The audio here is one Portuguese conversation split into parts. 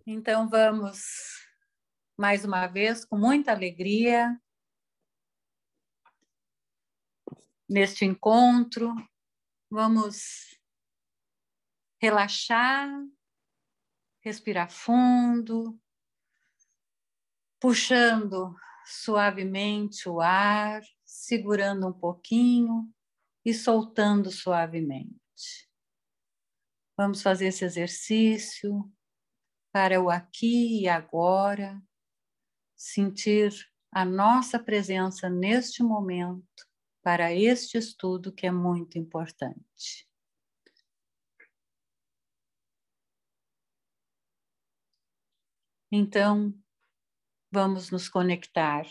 Então, vamos, mais uma vez, com muita alegria, neste encontro, vamos relaxar, respirar fundo, puxando suavemente o ar, segurando um pouquinho e soltando suavemente. Vamos fazer esse exercício para o aqui e agora, sentir a nossa presença neste momento para este estudo que é muito importante. Então, vamos nos conectar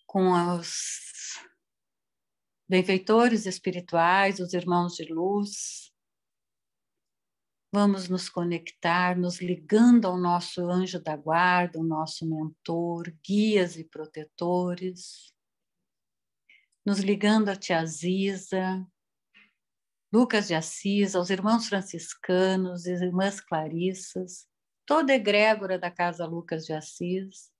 com os benfeitores espirituais, os irmãos de luz. Vamos nos conectar, nos ligando ao nosso anjo da guarda, o nosso mentor, guias e protetores. Nos ligando a Tia Ziza, Lucas de Assis, aos irmãos franciscanos, as irmãs Clarissas, toda a egrégora da Casa Lucas de Assis,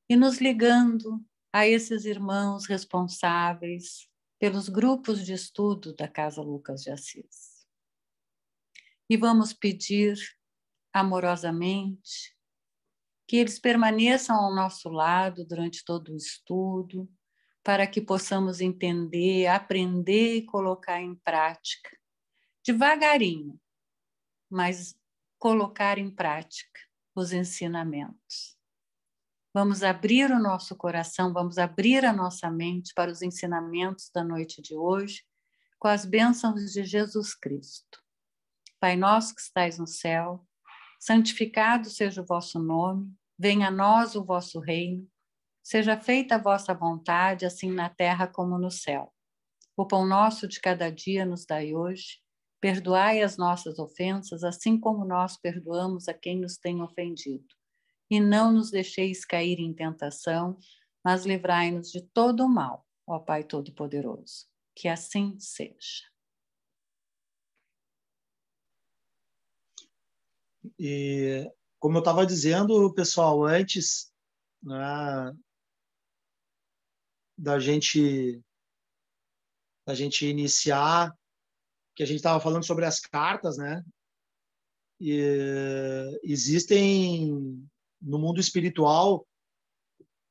e nos ligando a esses irmãos responsáveis pelos grupos de estudo da Casa Lucas de Assis. E vamos pedir amorosamente que eles permaneçam ao nosso lado durante todo o estudo, para que possamos entender, aprender e colocar em prática, devagarinho, mas colocar em prática os ensinamentos. Vamos abrir o nosso coração, vamos abrir a nossa mente para os ensinamentos da noite de hoje, com as bênçãos de Jesus Cristo. Pai nosso que estais no céu, santificado seja o vosso nome, venha a nós o vosso reino, seja feita a vossa vontade, assim na terra como no céu. O pão nosso de cada dia nos dai hoje, perdoai as nossas ofensas, assim como nós perdoamos a quem nos tem ofendido. E não nos deixeis cair em tentação, mas livrai-nos de todo o mal, ó Pai Todo-Poderoso. Que assim seja. E, como eu estava dizendo, pessoal, antes, né, da gente iniciar, que a gente estava falando sobre as cartas, né? E existem, no mundo espiritual,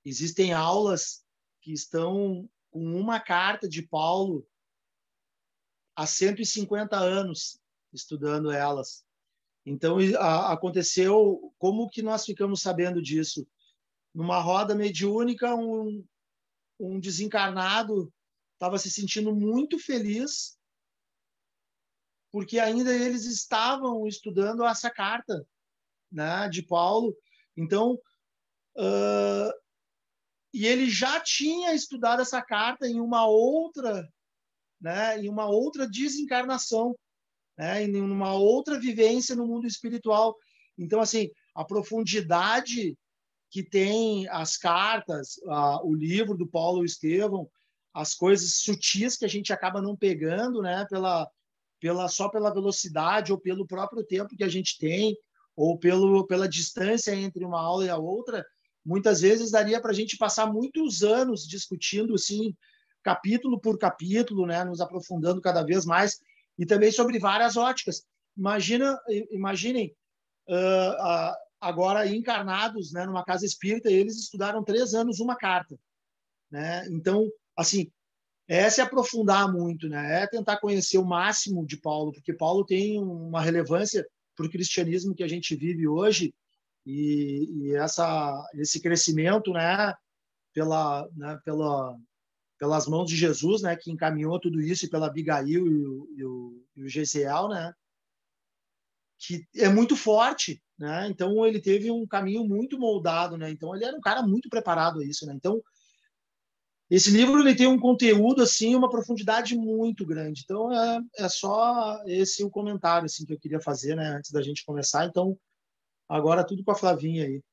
existem aulas que estão com uma carta de Paulo há 150 anos, estudando elas. Então, aconteceu, como que nós ficamos sabendo disso? Numa roda mediúnica, um desencarnado estava se sentindo muito feliz porque ainda eles estavam estudando essa carta, né, de Paulo. Então, e ele já tinha estudado essa carta em uma outra, né, em uma outra desencarnação, né, em uma outra vivência no mundo espiritual. Então, assim, a profundidade que tem as cartas, o livro do Paulo Estevão, as coisas sutis que a gente acaba não pegando, né, só pela velocidade ou pelo próprio tempo que a gente tem, ou pela distância entre uma aula e a outra, muitas vezes daria para a gente passar muitos anos discutindo, assim, capítulo por capítulo, né, nos aprofundando cada vez mais, e também sobre várias óticas. Imaginem, agora encarnados, né, numa casa espírita, eles estudaram 3 anos uma carta, né? Então, assim, é se aprofundar muito, né? É tentar conhecer o máximo de Paulo, porque Paulo tem uma relevância para o cristianismo que a gente vive hoje, e esse crescimento, né, pelas mãos de Jesus, né, que encaminhou tudo isso, e pela Abigail e o Gesiel, né, que é muito forte, né? Então ele teve um caminho muito moldado, né? Então ele era um cara muito preparado a isso, né? Então esse livro ele tem um conteúdo assim, uma profundidade muito grande. Então é só esse o comentário assim que eu queria fazer, né, antes da gente começar. Então agora tudo com a Flavinha aí.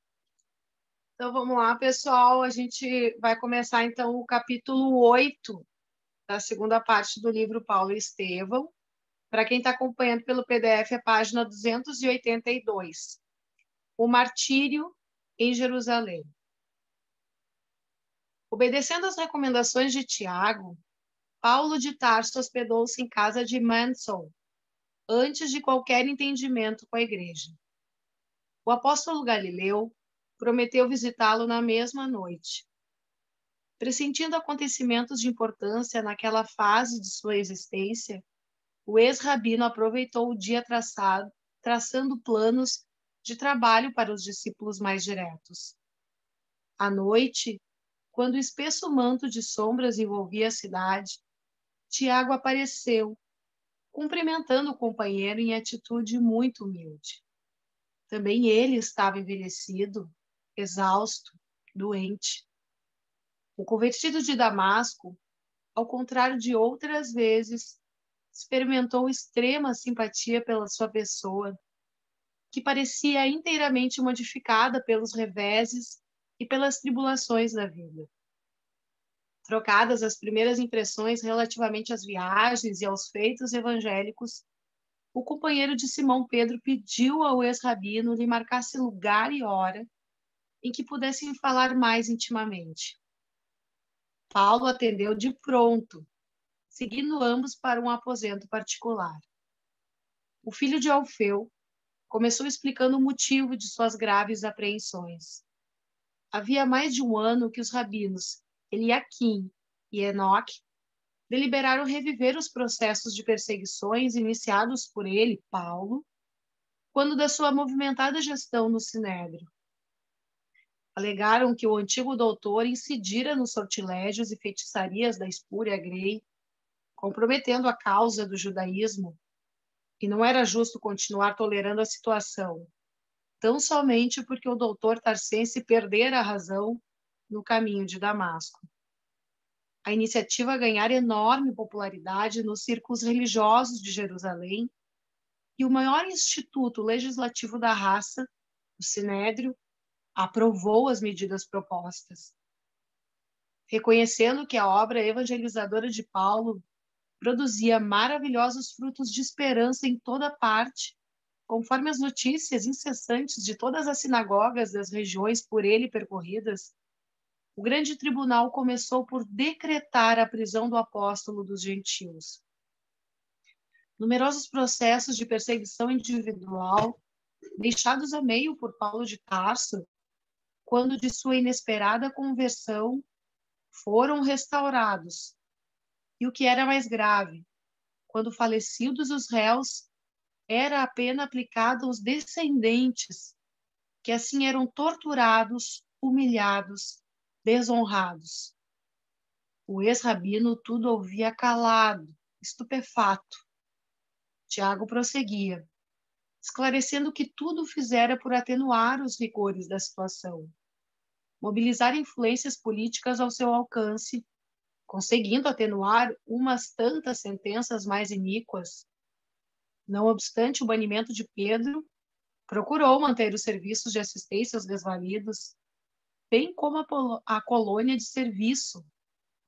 Então vamos lá, pessoal, a gente vai começar então o capítulo 8 da segunda parte do livro Paulo Estevão. Para quem está acompanhando pelo PDF, é página 282. O martírio em Jerusalém. Obedecendo às recomendações de Tiago, Paulo de Tarso hospedou-se em casa de Mnason, antes de qualquer entendimento com a igreja. O apóstolo Galileu prometeu visitá-lo na mesma noite. Pressentindo acontecimentos de importância naquela fase de sua existência, o ex-rabino aproveitou o dia traçando planos de trabalho para os discípulos mais diretos. À noite, quando o espesso manto de sombras envolvia a cidade, Tiago apareceu, cumprimentando o companheiro em atitude muito humilde. Também ele estava envelhecido, exausto, doente. O convertido de Damasco, ao contrário de outras vezes, experimentou extrema simpatia pela sua pessoa, que parecia inteiramente modificada pelos reveses e pelas tribulações da vida. Trocadas as primeiras impressões relativamente às viagens e aos feitos evangélicos, o companheiro de Simão Pedro pediu ao ex-rabino lhe marcasse lugar e hora em que pudessem falar mais intimamente. Paulo atendeu de pronto, seguindo ambos para um aposento particular. O filho de Alfeu começou explicando o motivo de suas graves apreensões. Havia mais de um ano que os rabinos Eliaquim e Enoque deliberaram reviver os processos de perseguições iniciados por ele, Paulo, quando da sua movimentada gestão no Sinédrio. Alegaram que o antigo doutor incidira nos sortilégios e feitiçarias da espúria grey, comprometendo a causa do judaísmo, e não era justo continuar tolerando a situação, tão somente porque o doutor Tarsense perdera a razão no caminho de Damasco. A iniciativa ganhara enorme popularidade nos círculos religiosos de Jerusalém, e o maior instituto legislativo da raça, o Sinédrio, aprovou as medidas propostas. Reconhecendo que a obra evangelizadora de Paulo produzia maravilhosos frutos de esperança em toda parte, conforme as notícias incessantes de todas as sinagogas das regiões por ele percorridas, o grande tribunal começou por decretar a prisão do apóstolo dos gentios. Numerosos processos de perseguição individual, deixados a meio por Paulo de Tarso, quando de sua inesperada conversão, foram restaurados. E o que era mais grave, quando falecidos os réus, era a pena aplicada aos descendentes, que assim eram torturados, humilhados, desonrados. O ex-rabino tudo ouvia calado, estupefato. Tiago prosseguia, esclarecendo que tudo fizera por atenuar os rigores da situação, mobilizar influências políticas ao seu alcance, conseguindo atenuar umas tantas sentenças mais iníquas. Não obstante o banimento de Pedro, procurou manter os serviços de assistência aos desvalidos, bem como a colônia de serviço,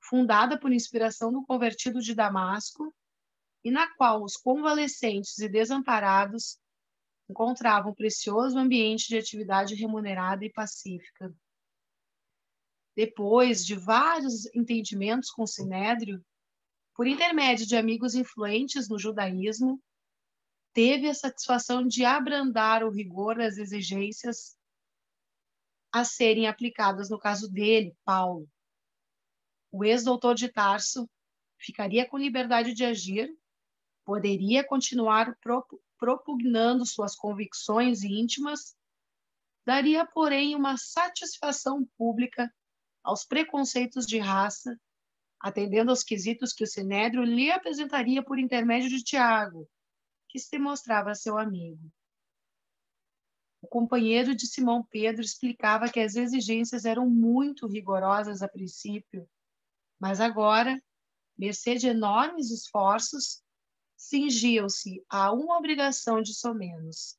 fundada por inspiração do convertido de Damasco, e na qual os convalescentes e desamparados encontravam um precioso ambiente de atividade remunerada e pacífica. Depois de vários entendimentos com o Sinédrio, por intermédio de amigos influentes no judaísmo, teve a satisfação de abrandar o rigor das exigências a serem aplicadas no caso dele, Paulo. O ex-doutor de Tarso ficaria com liberdade de agir, poderia continuar propugnando suas convicções íntimas, daria, porém, uma satisfação pública aos preconceitos de raça, atendendo aos quesitos que o Sinédrio lhe apresentaria por intermédio de Tiago, que se mostrava seu amigo. O companheiro de Simão Pedro explicava que as exigências eram muito rigorosas a princípio, mas agora, mercê de enormes esforços, cingiam-se a uma obrigação de somenos.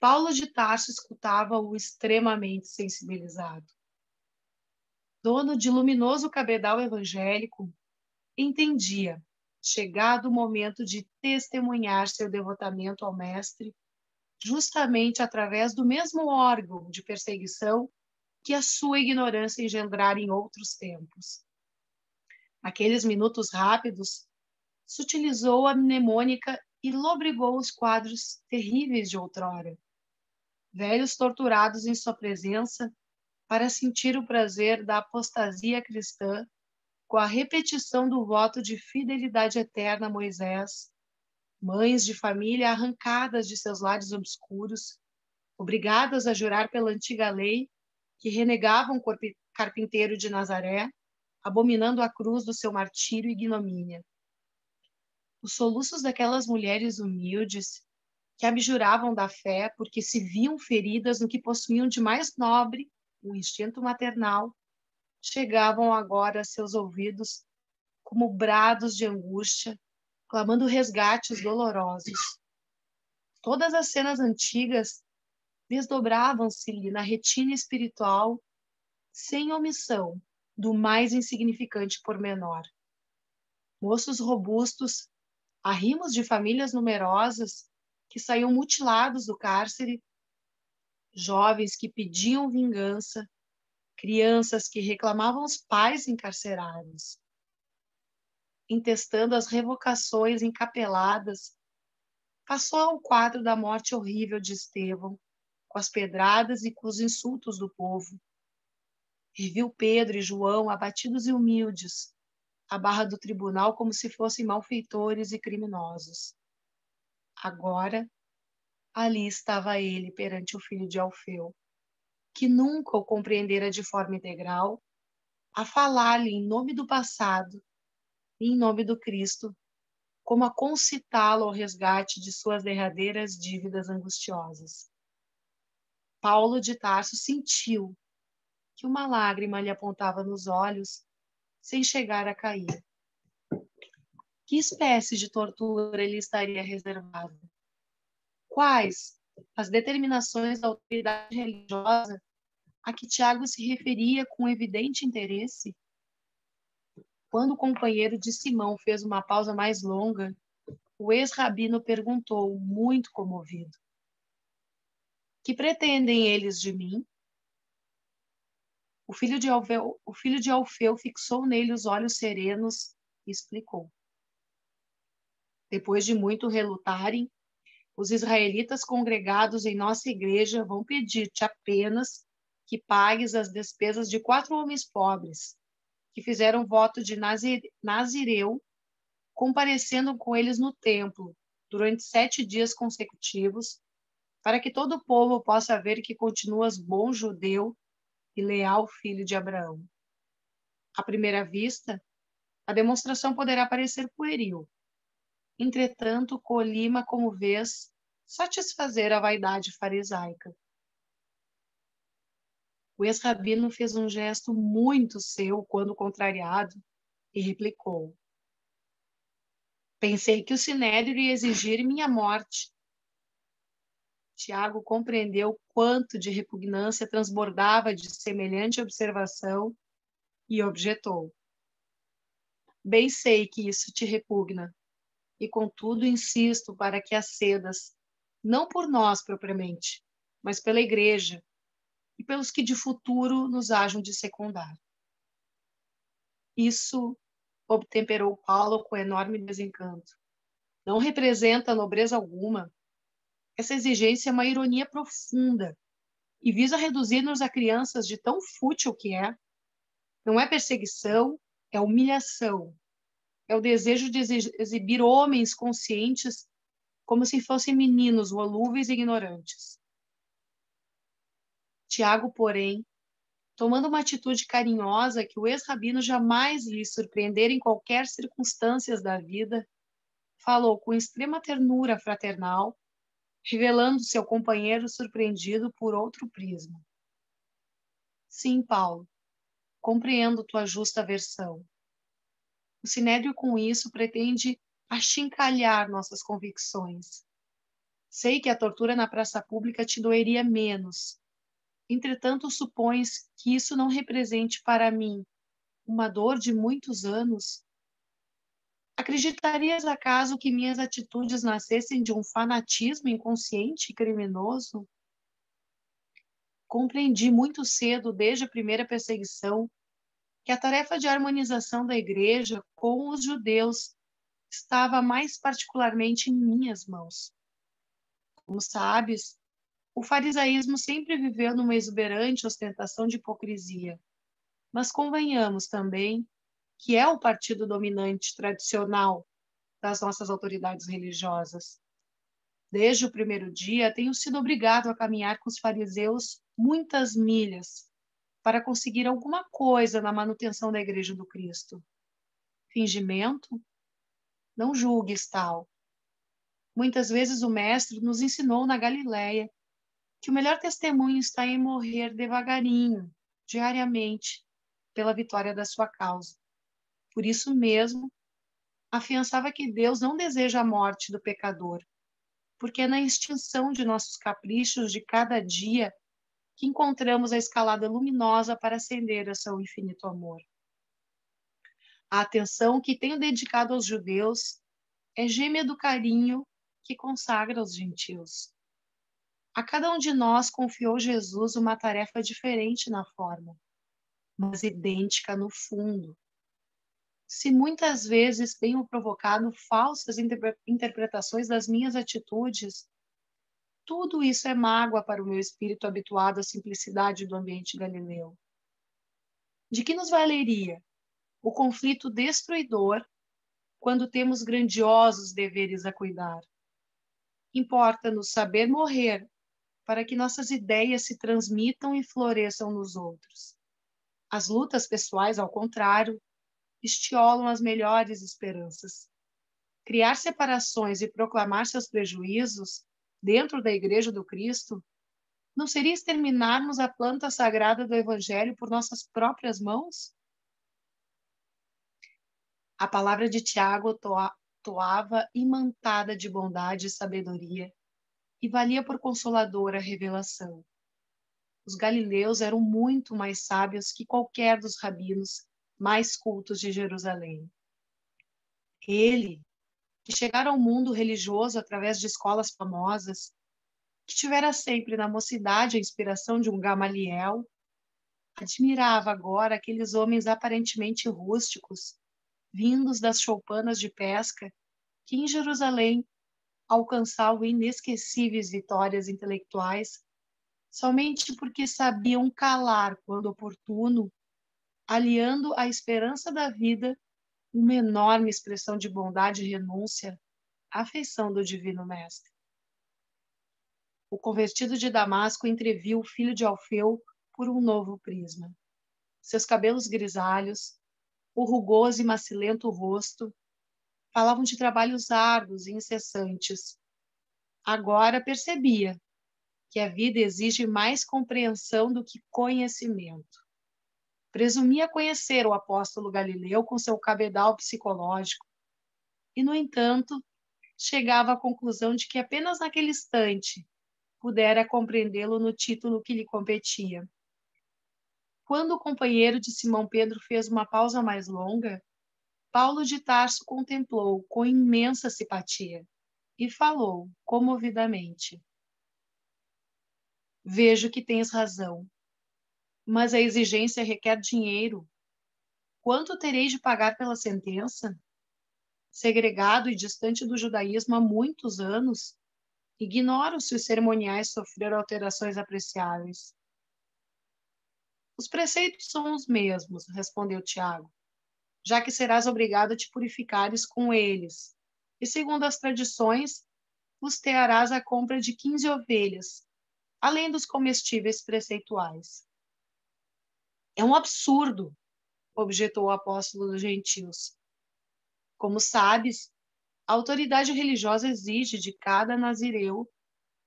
Paulo de Tarso escutava-o extremamente sensibilizado. Dono de luminoso cabedal evangélico, entendia chegado o momento de testemunhar seu devotamento ao Mestre, justamente através do mesmo órgão de perseguição que a sua ignorância engendrara em outros tempos. Naqueles minutos rápidos, sutilizou a mnemônica e lobrigou os quadros terríveis de outrora, velhos torturados em sua presença, para sentir o prazer da apostasia cristã com a repetição do voto de fidelidade eterna a Moisés, mães de família arrancadas de seus lares obscuros, obrigadas a jurar pela antiga lei, que renegavam o carpinteiro de Nazaré, abominando a cruz do seu martírio e ignomínia. Os soluços daquelas mulheres humildes, que abjuravam da fé porque se viam feridas no que possuíam de mais nobre, o instinto maternal, chegavam agora a seus ouvidos como brados de angústia, clamando resgates dolorosos. Todas as cenas antigas desdobravam-se-lhe na retina espiritual, sem omissão do mais insignificante pormenor. Moços robustos, arrimos de famílias numerosas, que saíam mutilados do cárcere, jovens que pediam vingança, crianças que reclamavam os pais encarcerados, intestando as revocações encapeladas, passou ao quadro da morte horrível de Estevão, com as pedradas e com os insultos do povo. Reviu Pedro e João abatidos e humildes, à barra do tribunal como se fossem malfeitores e criminosos. Agora, ali estava ele perante o filho de Alfeu, que nunca o compreendera de forma integral, a falar-lhe em nome do passado e em nome do Cristo, como a concitá-lo ao resgate de suas derradeiras dívidas angustiosas. Paulo de Tarso sentiu que uma lágrima lhe apontava nos olhos, sem chegar a cair. Que espécie de tortura lhe estaria reservada? Quais as determinações da autoridade religiosa a que Tiago se referia com evidente interesse? Quando o companheiro de Simão fez uma pausa mais longa, o ex-rabino perguntou, muito comovido: que pretendem eles de mim? O filho de Alfeu fixou nele os olhos serenos e explicou. Depois de muito relutarem, os israelitas congregados em nossa igreja vão pedir-te apenas que pagues as despesas de 4 homens pobres, que fizeram voto de Nazireu, comparecendo com eles no templo durante 7 dias consecutivos, para que todo o povo possa ver que continuas bom judeu e leal filho de Abraão. À primeira vista, a demonstração poderá parecer pueril. Entretanto, colima, como vês, satisfazer a vaidade farisaica. O ex-rabino fez um gesto muito seu quando contrariado e replicou: pensei que o sinédrio ia exigir minha morte. Tiago compreendeu quanto de repugnância transbordava de semelhante observação e objetou: bem sei que isso te repugna, e contudo insisto para que acedas, não por nós propriamente, mas pela igreja e pelos que de futuro nos hajam de secundar. Isso obtemperou Paulo com enorme desencanto. Não representa nobreza alguma. Essa exigência é uma ironia profunda e visa reduzir-nos a crianças de tão fútil que é. Não é perseguição, é humilhação. É o desejo de exibir homens conscientes como se fossem meninos volúveis e ignorantes. Tiago, porém, tomando uma atitude carinhosa que o ex-rabino jamais lhe surpreendera em qualquer circunstâncias da vida, falou com extrema ternura fraternal, revelando seu companheiro surpreendido por outro prisma. Sim, Paulo, compreendo tua justa versão. O sinédrio com isso pretende achincalhar nossas convicções. Sei que a tortura na praça pública te doeria menos. Entretanto, supões que isso não represente para mim uma dor de muitos anos? Acreditarias acaso que minhas atitudes nascessem de um fanatismo inconsciente e criminoso? Compreendi muito cedo, desde a primeira perseguição, que a tarefa de harmonização da igreja com os judeus estava mais particularmente em minhas mãos. Como sabes, o farisaísmo sempre viveu numa exuberante ostentação de hipocrisia, mas convenhamos também que é o partido dominante tradicional das nossas autoridades religiosas. Desde o primeiro dia, tenho sido obrigado a caminhar com os fariseus muitas milhas para conseguir alguma coisa na manutenção da Igreja do Cristo. Fingimento? Não julgues tal. Muitas vezes o Mestre nos ensinou na Galileia que o melhor testemunho está em morrer devagarinho, diariamente, pela vitória da sua causa. Por isso mesmo, afiançava que Deus não deseja a morte do pecador, porque é na extinção de nossos caprichos de cada dia que encontramos a escalada luminosa para ascender a seu infinito amor. A atenção que tenho dedicado aos judeus é gêmea do carinho que consagra aos gentios. A cada um de nós confiou Jesus uma tarefa diferente na forma, mas idêntica no fundo. Se muitas vezes tenho provocado falsas interpretações das minhas atitudes, tudo isso é mágoa para o meu espírito habituado à simplicidade do ambiente galileu. De que nos valeria o conflito destruidor quando temos grandiosos deveres a cuidar? Importa-nos saber morrer para que nossas ideias se transmitam e floresçam nos outros. As lutas pessoais, ao contrário, estiolam as melhores esperanças. Criar separações e proclamar seus prejuízos dentro da Igreja do Cristo não seria exterminarmos a planta sagrada do Evangelho por nossas próprias mãos? A palavra de Tiago toava imantada de bondade e sabedoria e valia por consoladora revelação. Os galileus eram muito mais sábios que qualquer dos rabinos mais cultos de Jerusalém. Ele, que chegara ao mundo religioso através de escolas famosas, que tivera sempre na mocidade a inspiração de um Gamaliel, admirava agora aqueles homens aparentemente rústicos, vindos das choupanas de pesca, que em Jerusalém alcançavam inesquecíveis vitórias intelectuais, somente porque sabiam calar quando oportuno, aliando à esperança da vida uma enorme expressão de bondade e renúncia à afeição do Divino Mestre. O convertido de Damasco entreviu o filho de Alfeu por um novo prisma. Seus cabelos grisalhos, o rugoso e macilento rosto, falavam de trabalhos árduos e incessantes. Agora percebia que a vida exige mais compreensão do que conhecimento. Presumia conhecer o apóstolo Galileu com seu cabedal psicológico e, no entanto, chegava à conclusão de que apenas naquele instante pudera compreendê-lo no título que lhe competia. Quando o companheiro de Simão Pedro fez uma pausa mais longa, Paulo de Tarso contemplou com imensa simpatia e falou comovidamente: Vejo que tens razão, mas a exigência requer dinheiro. Quanto terei de pagar pela sentença? Segregado e distante do judaísmo há muitos anos, ignoro se os cerimoniais sofreram alterações apreciáveis. Os preceitos são os mesmos, respondeu Tiago, já que serás obrigado a te purificares com eles. E segundo as tradições, custearás a compra de 15 ovelhas, além dos comestíveis preceituais. É um absurdo, objetou o apóstolo dos gentios. Como sabes, a autoridade religiosa exige de cada nazireu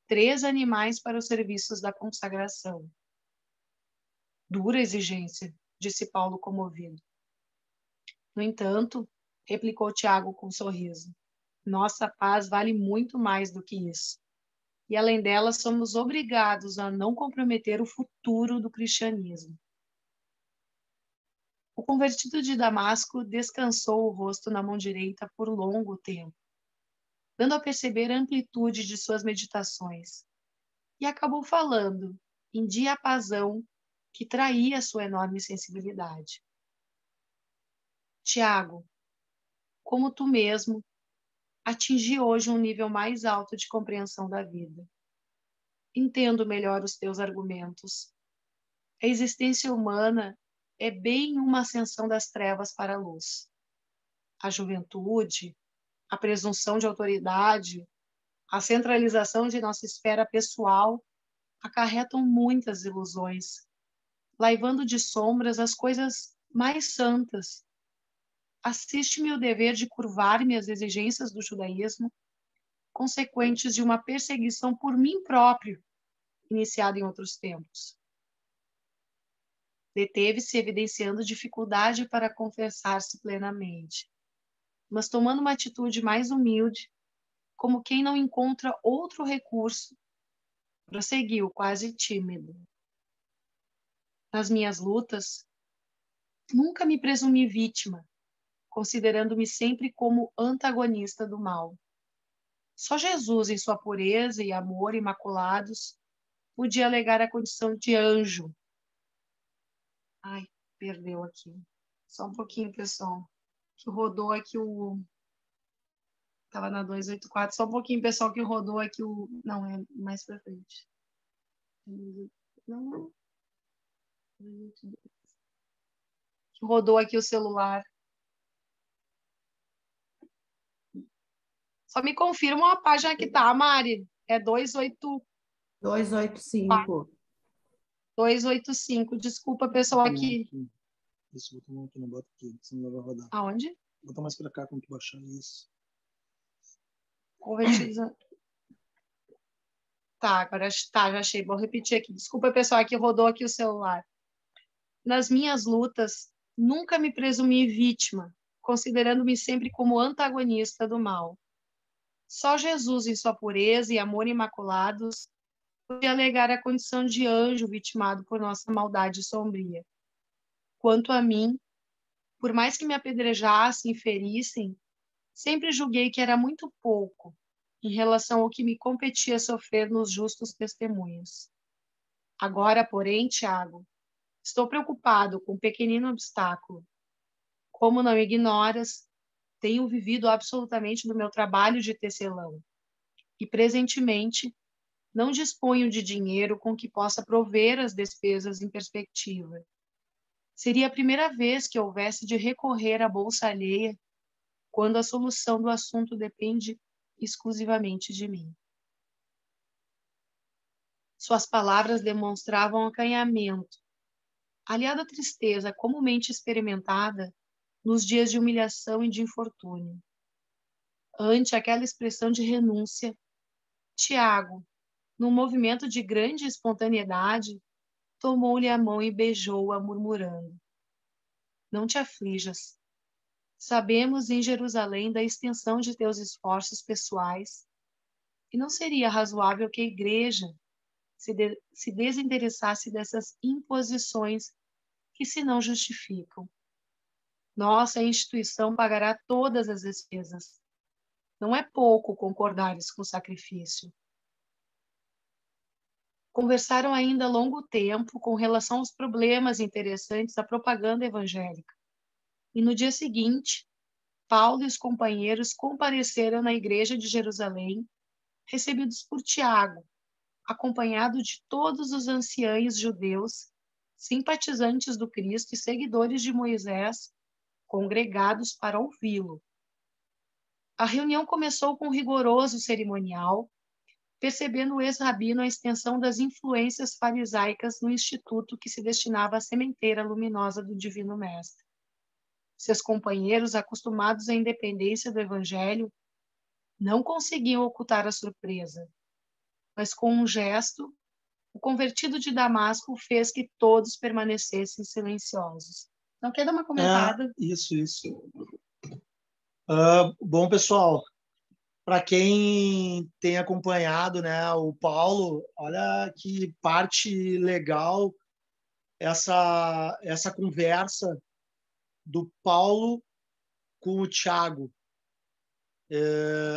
3 animais para os serviços da consagração. Dura exigência, disse Paulo comovido. No entanto, replicou Tiago com um sorriso, nossa paz vale muito mais do que isso. E além dela, somos obrigados a não comprometer o futuro do cristianismo. O convertido de Damasco descansou o rosto na mão direita por longo tempo, dando a perceber a amplitude de suas meditações, e acabou falando, em diapasão que traía sua enorme sensibilidade. Tiago, como tu mesmo, atingi hoje um nível mais alto de compreensão da vida. Entendo melhor os teus argumentos. A existência humana é bem uma ascensão das trevas para a luz. A juventude, a presunção de autoridade, a centralização de nossa esfera pessoal acarretam muitas ilusões, laivando de sombras as coisas mais santas. Assiste-me o dever de curvar-me às exigências do judaísmo, consequentes de uma perseguição por mim próprio, iniciada em outros tempos. Deteve-se evidenciando dificuldade para confessar-se plenamente, mas tomando uma atitude mais humilde, como quem não encontra outro recurso, prosseguiu quase tímido. Nas minhas lutas, nunca me presumi vítima, considerando-me sempre como antagonista do mal. Só Jesus, em sua pureza e amor imaculados, podia alegar a condição de anjo. Ai, perdeu aqui. Só um pouquinho, pessoal. Que rodou aqui o... Estava na 284. Só um pouquinho, pessoal, que rodou aqui o... Não, é mais pra frente. Não. Que rodou aqui o celular. Só me confirma a página que tá, Mari. É 285. 285. Desculpa, pessoal, aqui. Isso, vou tomar aqui, não bota aqui, senão vai rodar. Aonde? Bota mais pra cá quando tu baixar isso. Convertidos. Tá, agora tá, já achei. Vou repetir aqui. Desculpa, pessoal, aqui rodou aqui o celular. Nas minhas lutas, nunca me presumi vítima, considerando-me sempre como antagonista do mal. Só Jesus, em sua pureza e amor imaculados, podia alegar a condição de anjo vitimado por nossa maldade sombria. Quanto a mim, por mais que me apedrejassem e ferissem, sempre julguei que era muito pouco em relação ao que me competia sofrer nos justos testemunhos. Agora, porém, Tiago, estou preocupado com um pequenino obstáculo. Como não ignoras, tenho vivido absolutamente do meu trabalho de tecelão e, presentemente, não disponho de dinheiro com que possa prover as despesas em perspectiva. Seria a primeira vez que houvesse de recorrer à bolsa alheia quando a solução do assunto depende exclusivamente de mim. Suas palavras demonstravam acanhamento, aliado à tristeza comumente experimentada nos dias de humilhação e de infortúnio. Ante aquela expressão de renúncia, Tiago, num movimento de grande espontaneidade, tomou-lhe a mão e beijou-a, murmurando: Não te aflijas. Sabemos em Jerusalém da extensão de teus esforços pessoais, e não seria razoável que a Igreja se desinteressasse dessas imposições que se não justificam. Nossa instituição pagará todas as despesas. Não é pouco concordares com o sacrifício. Conversaram ainda longo tempo com relação aos problemas interessantes da propaganda evangélica. E no dia seguinte, Paulo e os companheiros compareceram na igreja de Jerusalém, recebidos por Tiago, acompanhado de todos os anciãos judeus, simpatizantes do Cristo e seguidores de Moisés, congregados para ouvi-lo. A reunião começou com um rigoroso cerimonial, percebendo o ex-rabino a extensão das influências farisaicas no instituto que se destinava à sementeira luminosa do Divino Mestre. Seus companheiros, acostumados à independência do Evangelho, não conseguiam ocultar a surpresa, mas com um gesto, o convertido de Damasco fez que todos permanecessem silenciosos. Não quer dar uma comentada? Isso. Bom, pessoal, para quem tem acompanhado, né, o Paulo, olha que parte legal essa conversa do Paulo com o Tiago.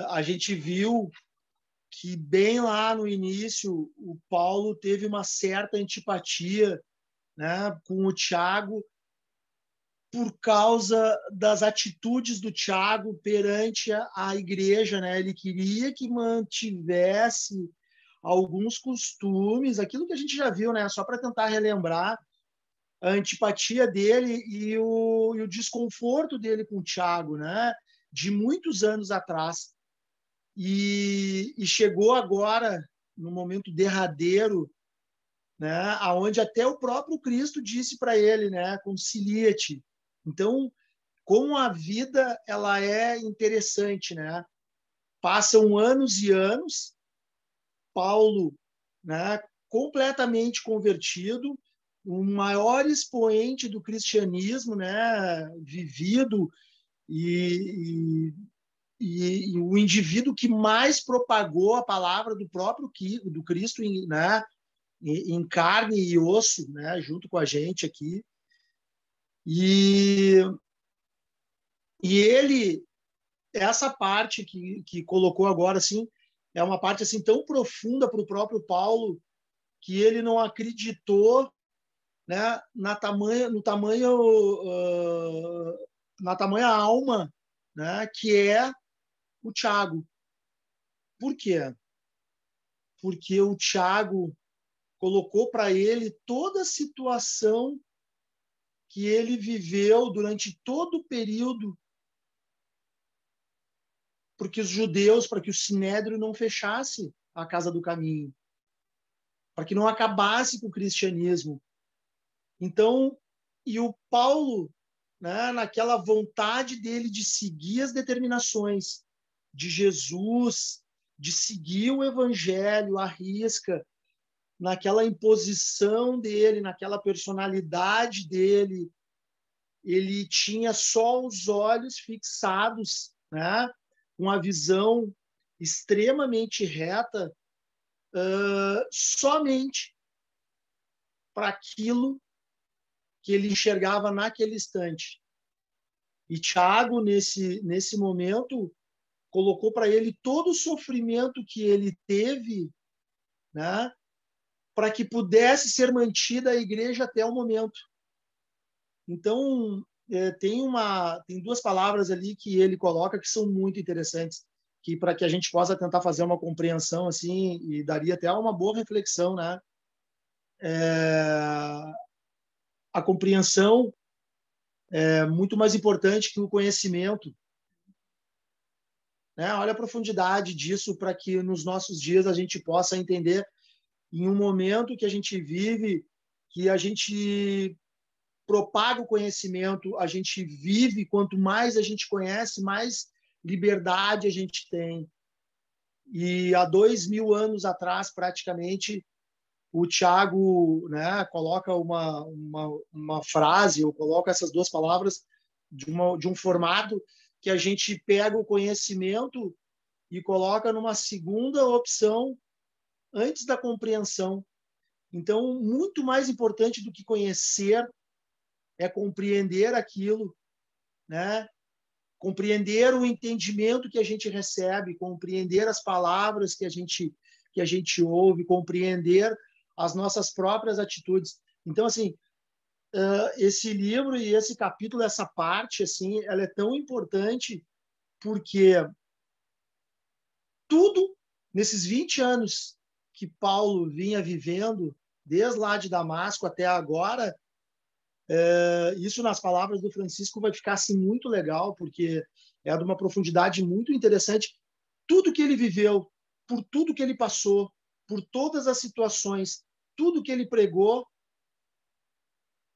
A gente viu que bem lá no início o Paulo teve uma certa antipatia, né, com o Tiago por causa das atitudes do Tiago perante a igreja, né? Ele queria que mantivesse alguns costumes, aquilo que a gente já viu, né? Só para tentar relembrar a antipatia dele e o desconforto dele com o Tiago, né? De muitos anos atrás. E chegou agora, no momento derradeiro, né? Aonde até o próprio Cristo disse para ele, né? Concilia-te. Então, como a vida ela é interessante, né? Passam anos e anos, Paulo, né? Completamente convertido, o maior expoente do cristianismo, né? Vivido e o indivíduo que mais propagou a palavra do próprio do Cristo, né? Em carne e osso, né? Junto com a gente aqui. E ele, essa parte que colocou agora, assim, é uma parte assim tão profunda para o próprio Paulo que ele não acreditou, né, na tamanha alma, né, que é o Tiago. Por quê? Porque o Tiago colocou para ele toda a situação que ele viveu durante todo o período, porque os judeus, para que o Sinédrio não fechasse a Casa do Caminho, para que não acabasse com o cristianismo. Então, e o Paulo, né, naquela vontade dele de seguir as determinações de Jesus, de seguir o evangelho à risca, naquela imposição dele, naquela personalidade dele, ele tinha só os olhos fixados, né, com a visão extremamente reta, somente para aquilo que ele enxergava naquele instante. E Tiago, nesse momento, colocou para ele todo o sofrimento que ele teve, né, para que pudesse ser mantida a igreja até o momento. Então, tem duas palavras ali que ele coloca que são muito interessantes, que para que a gente possa tentar fazer uma compreensão assim e daria até uma boa reflexão, né? A compreensão é muito mais importante que o conhecimento, né? Olha a profundidade disso para que nos nossos dias a gente possa entender em um momento que a gente vive, que a gente propaga o conhecimento, a gente vive, quanto mais a gente conhece, mais liberdade a gente tem. E há 2000 anos atrás, praticamente, o Tiago, né, coloca uma frase, ou coloca essas duas palavras de um formato que a gente pega o conhecimento e coloca numa segunda opção antes da compreensão. Então, muito mais importante do que conhecer é compreender aquilo, né? Compreender o entendimento que a gente recebe, compreender as palavras que a gente ouve, compreender as nossas próprias atitudes. Então, assim, esse livro e esse capítulo, essa parte, assim, ela é tão importante porque tudo nesses 20 anos que Paulo vinha vivendo, desde lá de Damasco até agora, isso nas palavras do Francisco vai ficar assim muito legal, porque é de uma profundidade muito interessante. Tudo que ele viveu, por tudo que ele passou, por todas as situações, tudo que ele pregou,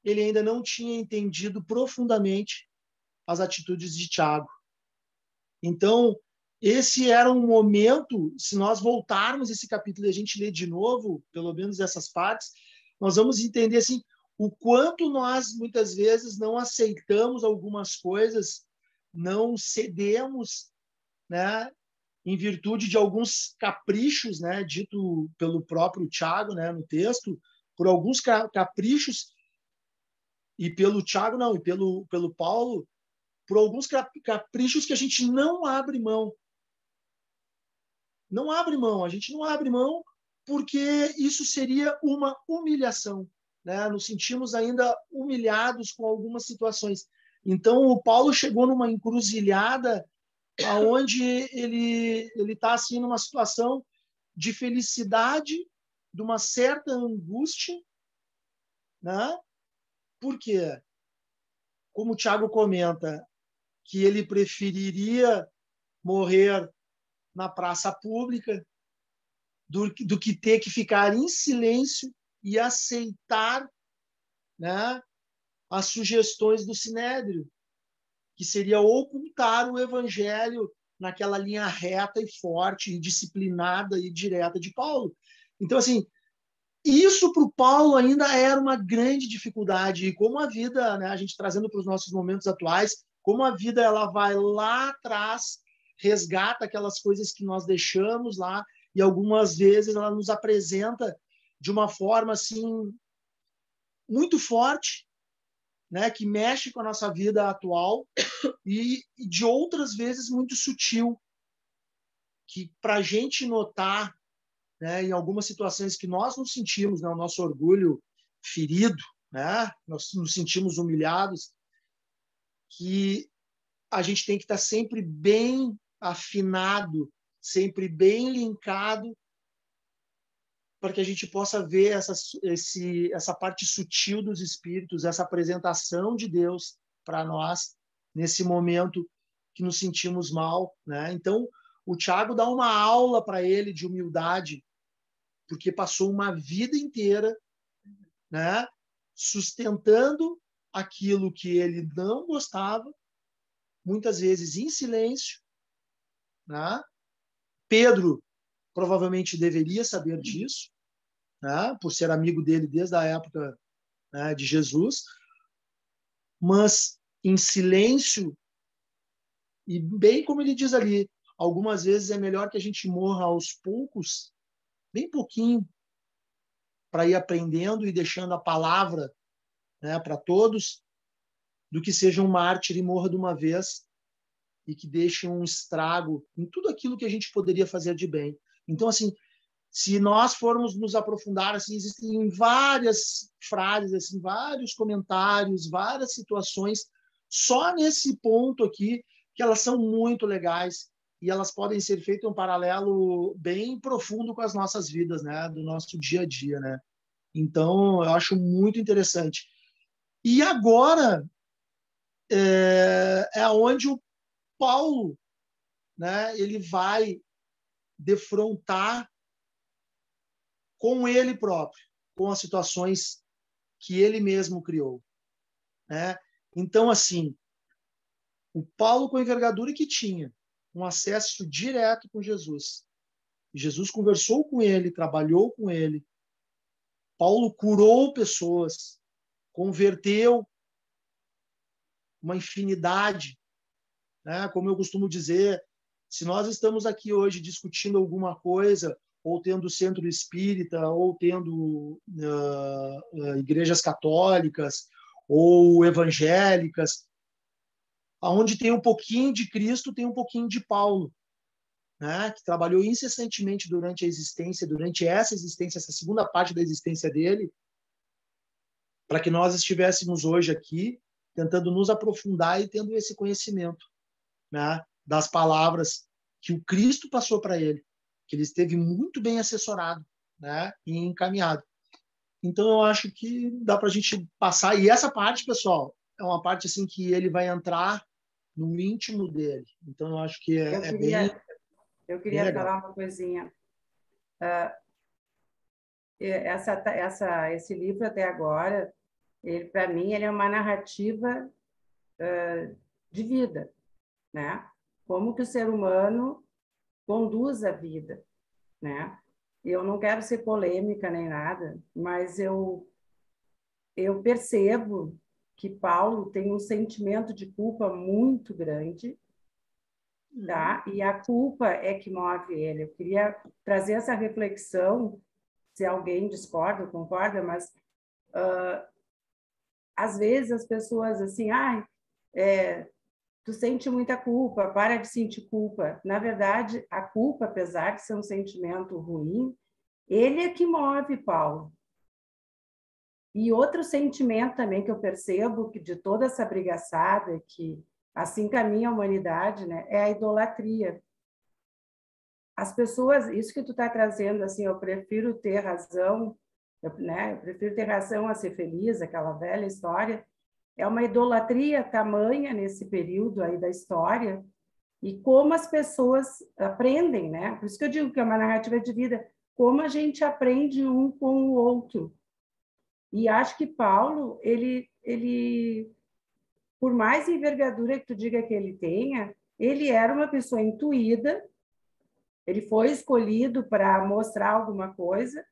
ele ainda não tinha entendido profundamente as atitudes de Tiago. Então, esse era um momento, se nós voltarmos esse capítulo e a gente ler de novo, pelo menos essas partes, nós vamos entender assim, o quanto nós, muitas vezes, não aceitamos algumas coisas, não cedemos, né, em virtude de alguns caprichos, né, dito pelo próprio Tiago, né, no texto, por alguns caprichos E pelo Tiago, não, e pelo Paulo, por alguns caprichos que a gente não abre mão. Não abre mão, a gente não abre mão porque isso seria uma humilhação, né? Nos sentimos ainda humilhados com algumas situações. Então, o Paulo chegou numa encruzilhada aonde ele está assim numa situação de felicidade, de uma certa angústia, né? Por quê? Como o Tiago comenta, que ele preferiria morrer na praça pública do que ter que ficar em silêncio e aceitar, né, as sugestões do Sinédrio, que seria ocultar o evangelho naquela linha reta e forte, e disciplinada e direta de Paulo. Então, assim, isso para o Paulo ainda era uma grande dificuldade. E como a vida, né, a gente trazendo para os nossos momentos atuais, como a vida ela vai lá atrás, resgata aquelas coisas que nós deixamos lá, e algumas vezes ela nos apresenta de uma forma assim muito forte, né, que mexe com a nossa vida atual, e de outras vezes muito sutil, que para a gente notar, né, em algumas situações que nós nos sentimos, né, o nosso orgulho ferido, né, nós nos sentimos humilhados, que a gente tem que estar sempre bem afinado, sempre bem linkado, para que a gente possa ver essa parte sutil dos espíritos, essa apresentação de Deus para nós nesse momento que nos sentimos mal, né? Então, o Tiago dá uma aula para ele de humildade, porque passou uma vida inteira, né, sustentando aquilo que ele não gostava, muitas vezes em silêncio, né? Pedro provavelmente deveria saber disso, né, por ser amigo dele desde a época, né, de Jesus, mas em silêncio, e bem como ele diz ali, algumas vezes é melhor que a gente morra aos poucos, bem pouquinho, para ir aprendendo e deixando a palavra, né, para todos, do que seja um mártir e morra de uma vez e que deixe um estrago em tudo aquilo que a gente poderia fazer de bem. Então, assim, se nós formos nos aprofundar, assim, existem várias frases, assim, vários comentários, várias situações, só nesse ponto aqui, que elas são muito legais e elas podem ser feitas um paralelo bem profundo com as nossas vidas, né, do nosso dia a dia, né? Então, eu acho muito interessante. E agora é onde o Paulo, né, ele vai defrontar com ele próprio, com as situações que ele mesmo criou, né? Então, assim, o Paulo, com a envergadura que tinha, um acesso direto com Jesus. Jesus conversou com ele, trabalhou com ele. Paulo curou pessoas, converteu uma infinidade, né? Como eu costumo dizer, se nós estamos aqui hoje discutindo alguma coisa, ou tendo centro espírita, ou tendo igrejas católicas, ou evangélicas, aonde tem um pouquinho de Cristo, tem um pouquinho de Paulo, né? Que trabalhou incessantemente durante a existência, durante essa existência, essa segunda parte da existência dele, para que nós estivéssemos hoje aqui, tentando nos aprofundar e tendo esse conhecimento, né, das palavras que o Cristo passou para ele, que ele esteve muito bem assessorado, né, e encaminhado. Então, eu acho que dá para a gente passar. E essa parte, pessoal, é uma parte assim que ele vai entrar no íntimo dele. Então, eu acho que Eu bem queria legal. falar uma coisinha. Esse livro até agora, para mim, ele é uma narrativa de vida, né? Como que o ser humano conduz a vida, né? Eu não quero ser polêmica nem nada, mas eu percebo que Paulo tem um sentimento de culpa muito grande, tá? E a culpa é que move ele. Eu queria trazer essa reflexão, se alguém discorda ou concorda, mas às vezes as pessoas assim, tu sente muita culpa, para de sentir culpa. Na verdade, a culpa, apesar de ser um sentimento ruim, ele é que move Paulo. E outro sentimento também que eu percebo que de toda essa brigaçada que assim caminha a humanidade, né, é a idolatria. As pessoas, isso que tu está trazendo, assim, eu prefiro ter razão, eu prefiro ter razão a ser feliz, aquela velha história, é uma idolatria tamanha nesse período aí da história, e como as pessoas aprendem, né? Por isso que eu digo que é uma narrativa de vida, como a gente aprende um com o outro. E acho que Paulo, ele por mais envergadura que tu diga que ele tenha, ele era uma pessoa intuída, ele foi escolhido para mostrar alguma coisa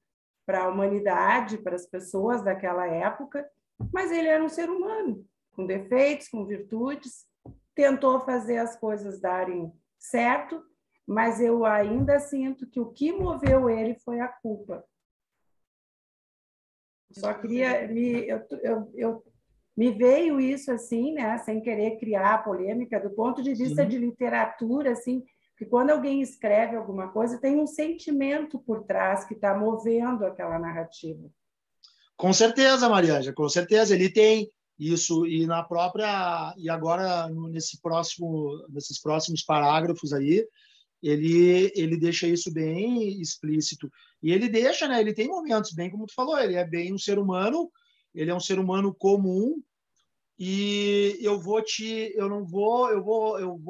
para a humanidade, para as pessoas daquela época, mas ele era um ser humano, com defeitos, com virtudes, tentou fazer as coisas darem certo, mas eu ainda sinto que o que moveu ele foi a culpa. Só queria... Me veio isso assim, né, sem querer criar polêmica, do ponto de vista de literatura, assim, que quando alguém escreve alguma coisa, tem um sentimento por trás que está movendo aquela narrativa. Com certeza, Mariângela, com certeza. Ele tem isso, e na própria... E agora, nesses próximos parágrafos aí, ele deixa isso bem explícito. E ele deixa, né? Ele tem momentos, bem como tu falou, ele é bem um ser humano, ele é um ser humano comum, e eu vou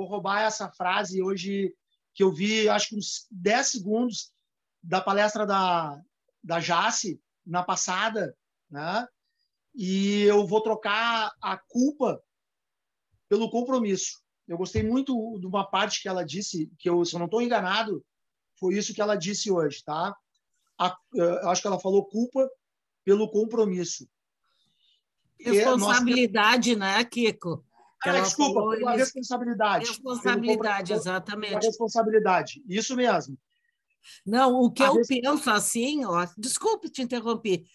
roubar essa frase hoje que eu vi, acho que uns 10 segundos da palestra da Jace na passada, né? E eu vou trocar a culpa pelo compromisso. Eu gostei muito de uma parte que ela disse, que eu, se eu não estou enganado, foi isso que ela disse hoje, tá? Eu acho que ela falou culpa pelo compromisso. Responsabilidade, né, Kiko? Desculpa, pela responsabilidade. Responsabilidade, exatamente. Pela responsabilidade, isso mesmo. Não, o que eu penso assim, ó, desculpe te interromper,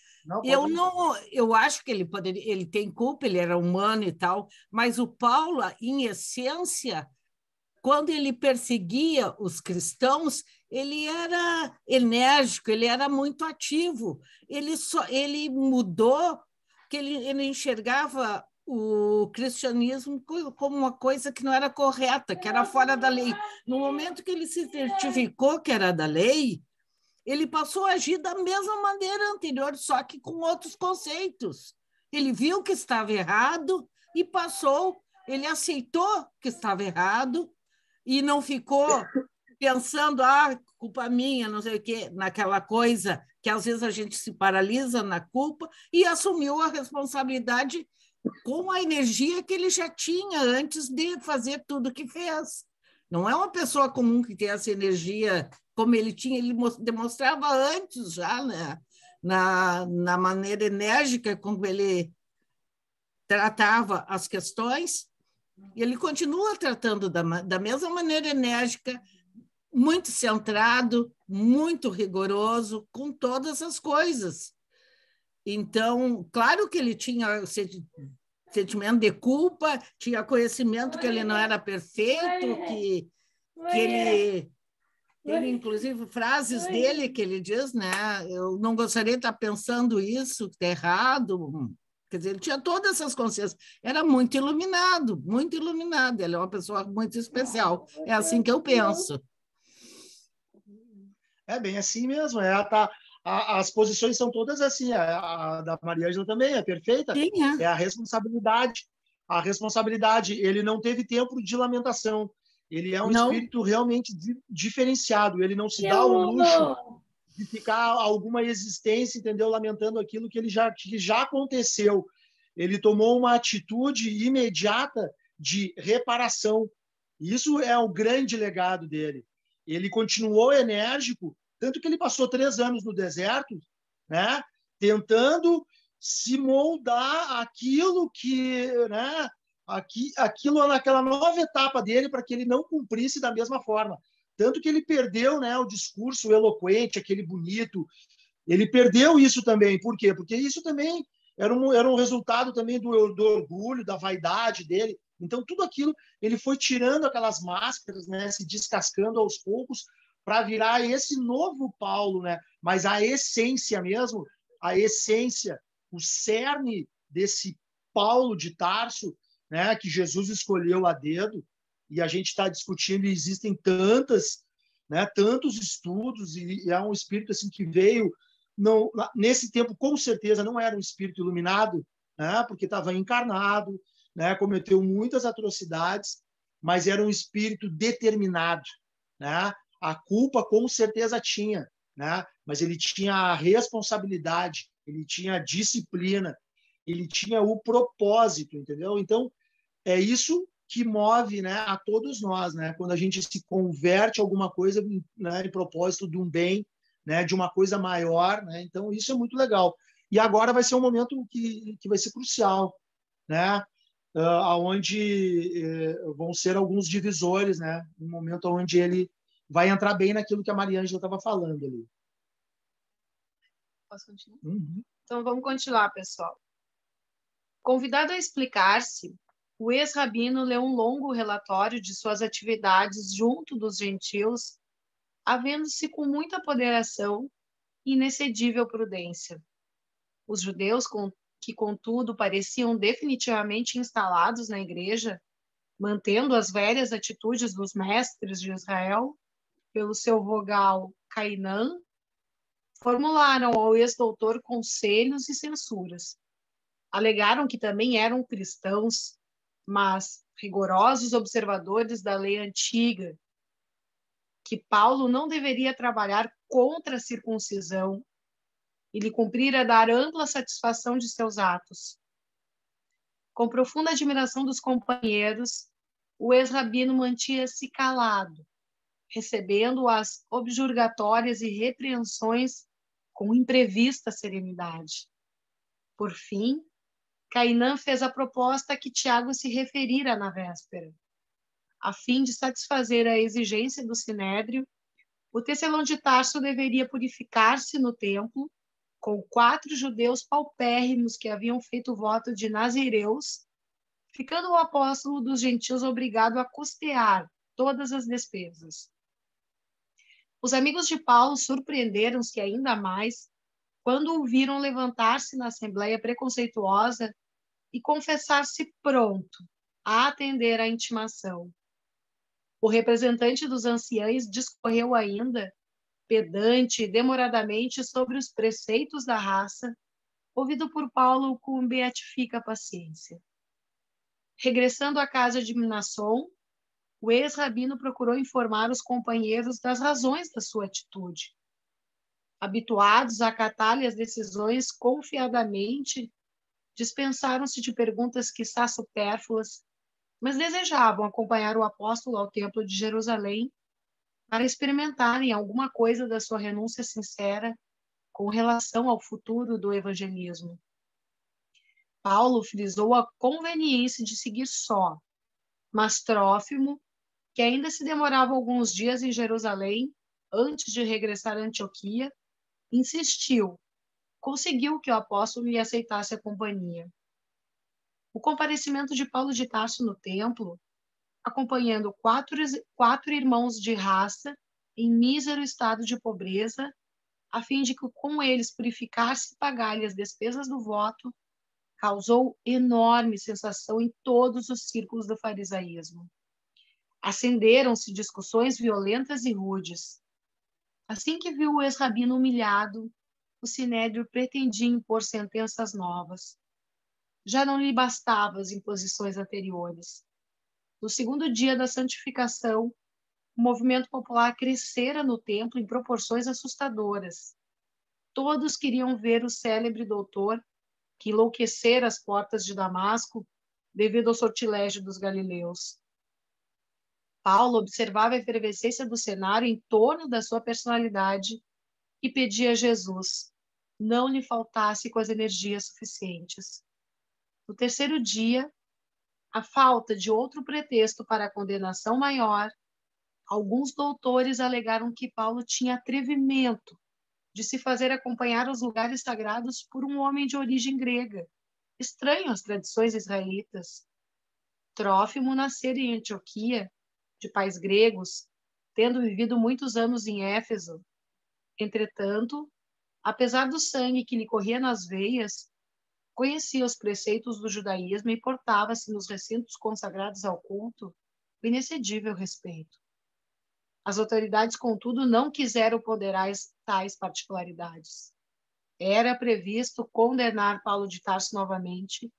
eu acho que ele tem culpa, ele era humano e tal, mas o Paulo, em essência, quando ele perseguia os cristãos, ele era enérgico, ele era muito ativo, ele mudou, que ele enxergava o cristianismo como uma coisa que não era correta, que era fora da lei. No momento que ele se certificou que era da lei, ele passou a agir da mesma maneira anterior, só que com outros conceitos. Ele viu que estava errado e ele aceitou que estava errado e não ficou pensando, culpa minha, não sei o quê, naquela coisa que às vezes a gente se paralisa na culpa, e assumiu a responsabilidade com a energia que ele já tinha antes de fazer tudo que fez. Não é uma pessoa comum que tem essa energia como ele tinha, ele demonstrava antes já, né? na maneira enérgica como ele tratava as questões, e ele continua tratando da mesma maneira enérgica, muito centrado, muito rigoroso, com todas as coisas. Então, claro que ele tinha sentimento de culpa, tinha conhecimento que ele não era perfeito, que ele tem, inclusive, frases dele que ele diz, né? Eu não gostaria de estar pensando isso, que está errado. Quer dizer, ele tinha todas essas consciências. Era muito iluminado. Ele é uma pessoa muito especial. É assim que eu penso. É bem assim mesmo. As posições são todas assim. A da Mariângela também é perfeita. Sim, é a responsabilidade. A responsabilidade. Ele não teve tempo de lamentação. Ele é um espírito realmente diferenciado. Ele não se dá o luxo de ficar alguma existência, entendeu? Lamentando aquilo que já aconteceu. Ele tomou uma atitude imediata de reparação. Isso é o grande legado dele. Ele continuou enérgico, tanto que ele passou 3 anos no deserto, né? Tentando se moldar aquilo que, né? Aquilo naquela nova etapa dele, para que ele não cumprisse da mesma forma. Tanto que ele perdeu, né, o discurso eloquente, aquele bonito. Ele perdeu isso também. Por quê? Porque isso também era um resultado também do orgulho, da vaidade dele. Então, tudo aquilo, ele foi tirando aquelas máscaras, né, se descascando aos poucos para virar esse novo Paulo, né? Mas a essência mesmo, a essência, o cerne desse Paulo de Tarso, né, que Jesus escolheu a dedo, e a gente está discutindo, e existem tantos estudos, e é um espírito assim que veio, não, nesse tempo, com certeza, não era um espírito iluminado, né, porque estava encarnado, né, cometeu muitas atrocidades, mas era um espírito determinado, né? A culpa, com certeza, tinha, né? Mas ele tinha a responsabilidade, ele tinha a disciplina, ele tinha o propósito, entendeu? Então, é isso que move, né, a todos nós, né? Quando a gente se converte a alguma coisa, né, em propósito de um bem, né, de uma coisa maior, né? Então, isso é muito legal. E agora vai ser um momento que vai ser crucial, né? Onde vão ser alguns divisores, né? Um momento onde ele vai entrar bem naquilo que a Mariângela estava falando ali. Posso continuar? Uhum. Então, vamos continuar, pessoal. Convidado a explicar-se, o ex-rabino leu um longo relatório de suas atividades junto dos gentios, havendo-se com muita ponderação e inexcedível prudência. Os judeus, que contudo pareciam definitivamente instalados na igreja, mantendo as velhas atitudes dos mestres de Israel, pelo seu vogal Cainã, formularam ao ex-doutor conselhos e censuras. Alegaram que também eram cristãos, mas rigorosos observadores da lei antiga, que Paulo não deveria trabalhar contra a circuncisão e lhe cumprir dar ampla satisfação de seus atos. Com profunda admiração dos companheiros, o ex-rabino mantinha-se calado, recebendo as objurgatórias e repreensões com imprevista serenidade. Por fim, Cainã fez a proposta a que Tiago se referira na véspera. A fim de satisfazer a exigência do Sinédrio, o tecelão de Tarso deveria purificar-se no templo com 4 judeus paupérrimos que haviam feito voto de nazireus, ficando o apóstolo dos gentios obrigado a custear todas as despesas. Os amigos de Paulo surpreenderam-se ainda mais quando o viram levantar-se na assembleia preconceituosa e confessar-se pronto a atender à intimação. O representante dos anciães discorreu ainda, pedante e demoradamente, sobre os preceitos da raça, ouvido por Paulo com beatifica paciência. Regressando à casa de Mnasson, o ex-rabino procurou informar os companheiros das razões da sua atitude. Habituados a acatar-lhe as decisões confiadamente, dispensaram-se de perguntas quiçá supérfluas, mas desejavam acompanhar o apóstolo ao templo de Jerusalém para experimentarem alguma coisa da sua renúncia sincera com relação ao futuro do evangelismo. Paulo frisou a conveniência de seguir só, mas Trófimo, que ainda se demorava alguns dias em Jerusalém antes de regressar a Antioquia, insistiu, conseguiu que o apóstolo lhe aceitasse a companhia. O comparecimento de Paulo de Tarso no templo, acompanhando quatro irmãos de raça em mísero estado de pobreza, a fim de que com eles purificar-se e pagar-lhe as despesas do voto, causou enorme sensação em todos os círculos do farisaísmo. Acenderam-se discussões violentas e rudes. Assim que viu o ex-rabino humilhado, o sinédrio pretendia impor sentenças novas. Já não lhe bastavam as imposições anteriores. No segundo dia da santificação, o movimento popular crescera no templo em proporções assustadoras. Todos queriam ver o célebre doutor que enlouquecera as portas de Damasco devido ao sortilégio dos galileus. Paulo observava a efervescência do cenário em torno da sua personalidade e pedia a Jesus não lhe faltasse com as energias suficientes. No terceiro dia, a falta de outro pretexto para a condenação maior, alguns doutores alegaram que Paulo tinha atrevimento de se fazer acompanhar aos lugares sagrados por um homem de origem grega, estranho às tradições israelitas. Trófimo nascera em Antioquia, de pais gregos, tendo vivido muitos anos em Éfeso. Entretanto, apesar do sangue que lhe corria nas veias, conhecia os preceitos do judaísmo e portava-se nos recintos consagrados ao culto com inexcedível respeito. As autoridades, contudo, não quiseram ponderar tais particularidades. Era previsto condenar Paulo de Tarso novamente,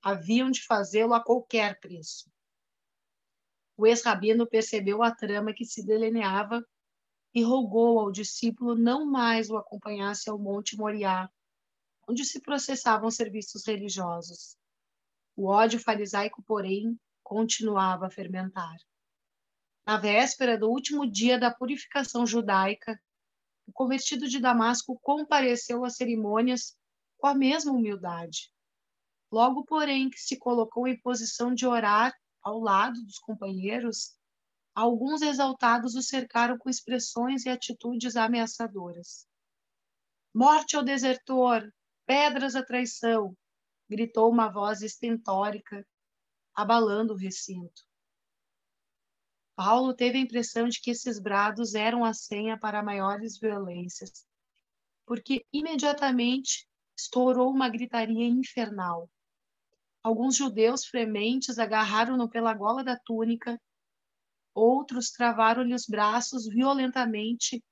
haviam de fazê-lo a qualquer preço. O ex-rabino percebeu a trama que se delineava e rogou ao discípulo não mais o acompanhasse ao Monte Moriá, onde se processavam serviços religiosos. O ódio farisaico, porém, continuava a fermentar. Na véspera do último dia da purificação judaica, o convertido de Damasco compareceu às cerimônias com a mesma humildade. Logo, porém, que se colocou em posição de orar ao lado dos companheiros, alguns exaltados o cercaram com expressões e atitudes ameaçadoras. Morte ao desertor! Pedras à traição! Gritou uma voz estentórica, abalando o recinto. Paulo teve a impressão de que esses brados eram a senha para maiores violências, porque imediatamente estourou uma gritaria infernal. Alguns judeus frementes agarraram-no pela gola da túnica, outros travaram-lhe os braços violentamente,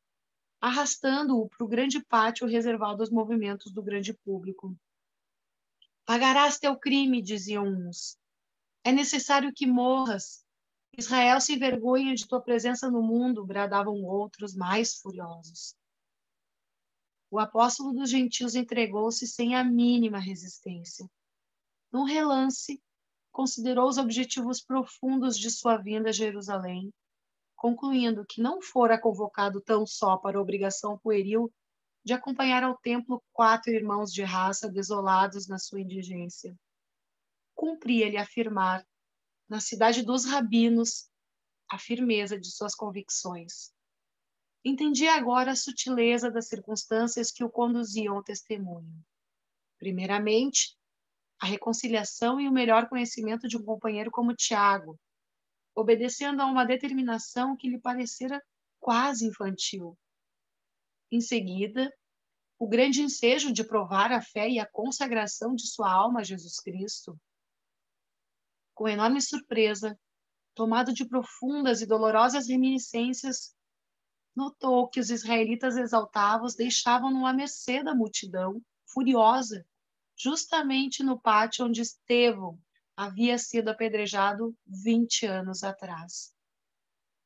arrastando-o para o grande pátio reservado aos movimentos do grande público. Pagarás teu crime, diziam uns. É necessário que morras. Israel se envergonha de tua presença no mundo, bradavam outros mais furiosos. O apóstolo dos gentios entregou-se sem a mínima resistência. Num relance, considerou os objetivos profundos de sua vinda a Jerusalém, concluindo que não fora convocado tão só para a obrigação pueril de acompanhar ao templo 4 irmãos de raça desolados na sua indigência. Cumpria-lhe afirmar, na cidade dos rabinos, a firmeza de suas convicções. Entendia agora a sutileza das circunstâncias que o conduziam ao testemunho. Primeiramente, a reconciliação e o melhor conhecimento de um companheiro como Tiago, obedecendo a uma determinação que lhe parecera quase infantil. Em seguida, o grande ensejo de provar a fé e a consagração de sua alma a Jesus Cristo. Com enorme surpresa, tomado de profundas e dolorosas reminiscências, notou que os israelitas exaltados deixavam-no à mercê da multidão, furiosa, justamente no pátio onde Estevão havia sido apedrejado 20 anos atrás.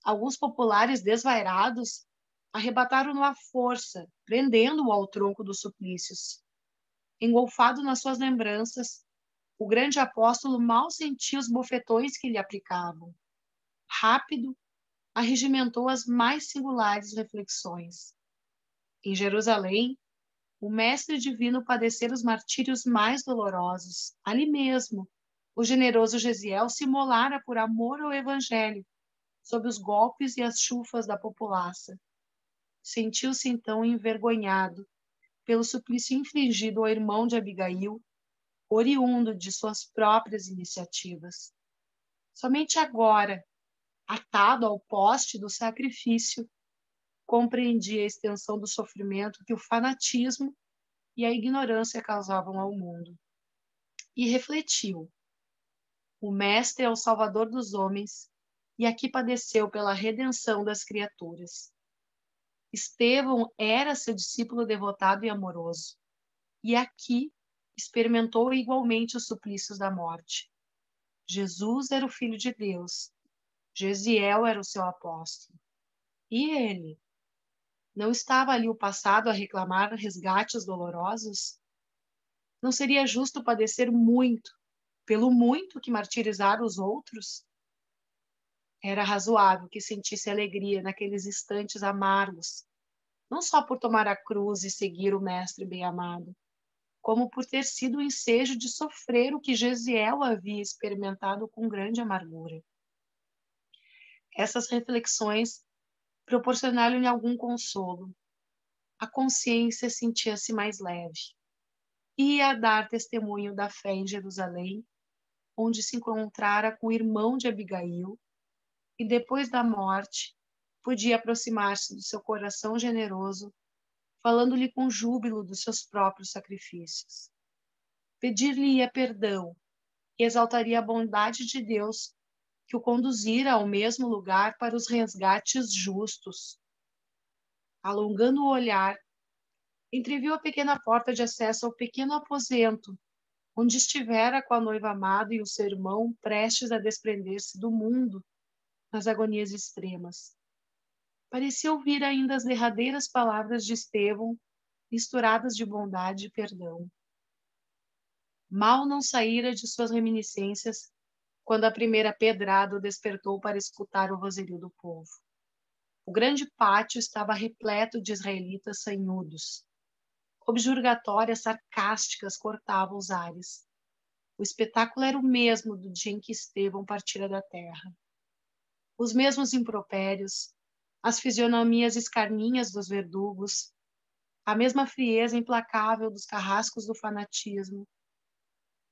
Alguns populares desvairados arrebataram-no à força, prendendo-o ao tronco dos suplícios. Engolfado nas suas lembranças, o grande apóstolo mal sentia os bofetões que lhe aplicavam. Rápido, arregimentou as mais singulares reflexões. Em Jerusalém, o mestre divino padecera os martírios mais dolorosos. Ali mesmo, o generoso Gesiel se imolara por amor ao evangelho, sob os golpes e as chufas da populaça. Sentiu-se então envergonhado pelo suplício infligido ao irmão de Abigail, oriundo de suas próprias iniciativas. Somente agora, atado ao poste do sacrifício, compreendia a extensão do sofrimento que o fanatismo e a ignorância causavam ao mundo. E refletiu: o Mestre é o Salvador dos homens, e aqui padeceu pela redenção das criaturas. Estevão era seu discípulo devotado e amoroso, e aqui experimentou igualmente os suplícios da morte. Jesus era o Filho de Deus, Gesiel era o seu apóstolo. E ele? Não estava ali o passado a reclamar resgates dolorosos? Não seria justo padecer muito, pelo muito que martirizar os outros? Era razoável que sentisse alegria naqueles instantes amargos, não só por tomar a cruz e seguir o Mestre bem-amado, como por ter sido o ensejo de sofrer o que Gesiel havia experimentado com grande amargura. Essas reflexões proporcionaram-lhe algum consolo. a consciência sentia-se mais leve. Ia dar testemunho da fé em Jerusalém, onde se encontrara com o irmão de Abigail, e depois da morte podia aproximar-se do seu coração generoso, falando-lhe com júbilo dos seus próprios sacrifícios. Pedir-lhe-ia perdão e exaltaria a bondade de Deus que o conduzira ao mesmo lugar para os resgates justos. Alongando o olhar, entreviu a pequena porta de acesso ao pequeno aposento, onde estivera com a noiva amada e o seu irmão prestes a desprender-se do mundo nas agonias extremas. Parecia ouvir ainda as derradeiras palavras de Estevão, misturadas de bondade e perdão. Mal não saíra de suas reminiscências quando a primeira pedrada o despertou para escutar o vozerio do povo. O grande pátio estava repleto de israelitas sanhudos. Objurgatórias sarcásticas cortavam os ares. O espetáculo era o mesmo do dia em que Estevão partira da terra. Os mesmos impropérios, as fisionomias escarninhas dos verdugos, a mesma frieza implacável dos carrascos do fanatismo.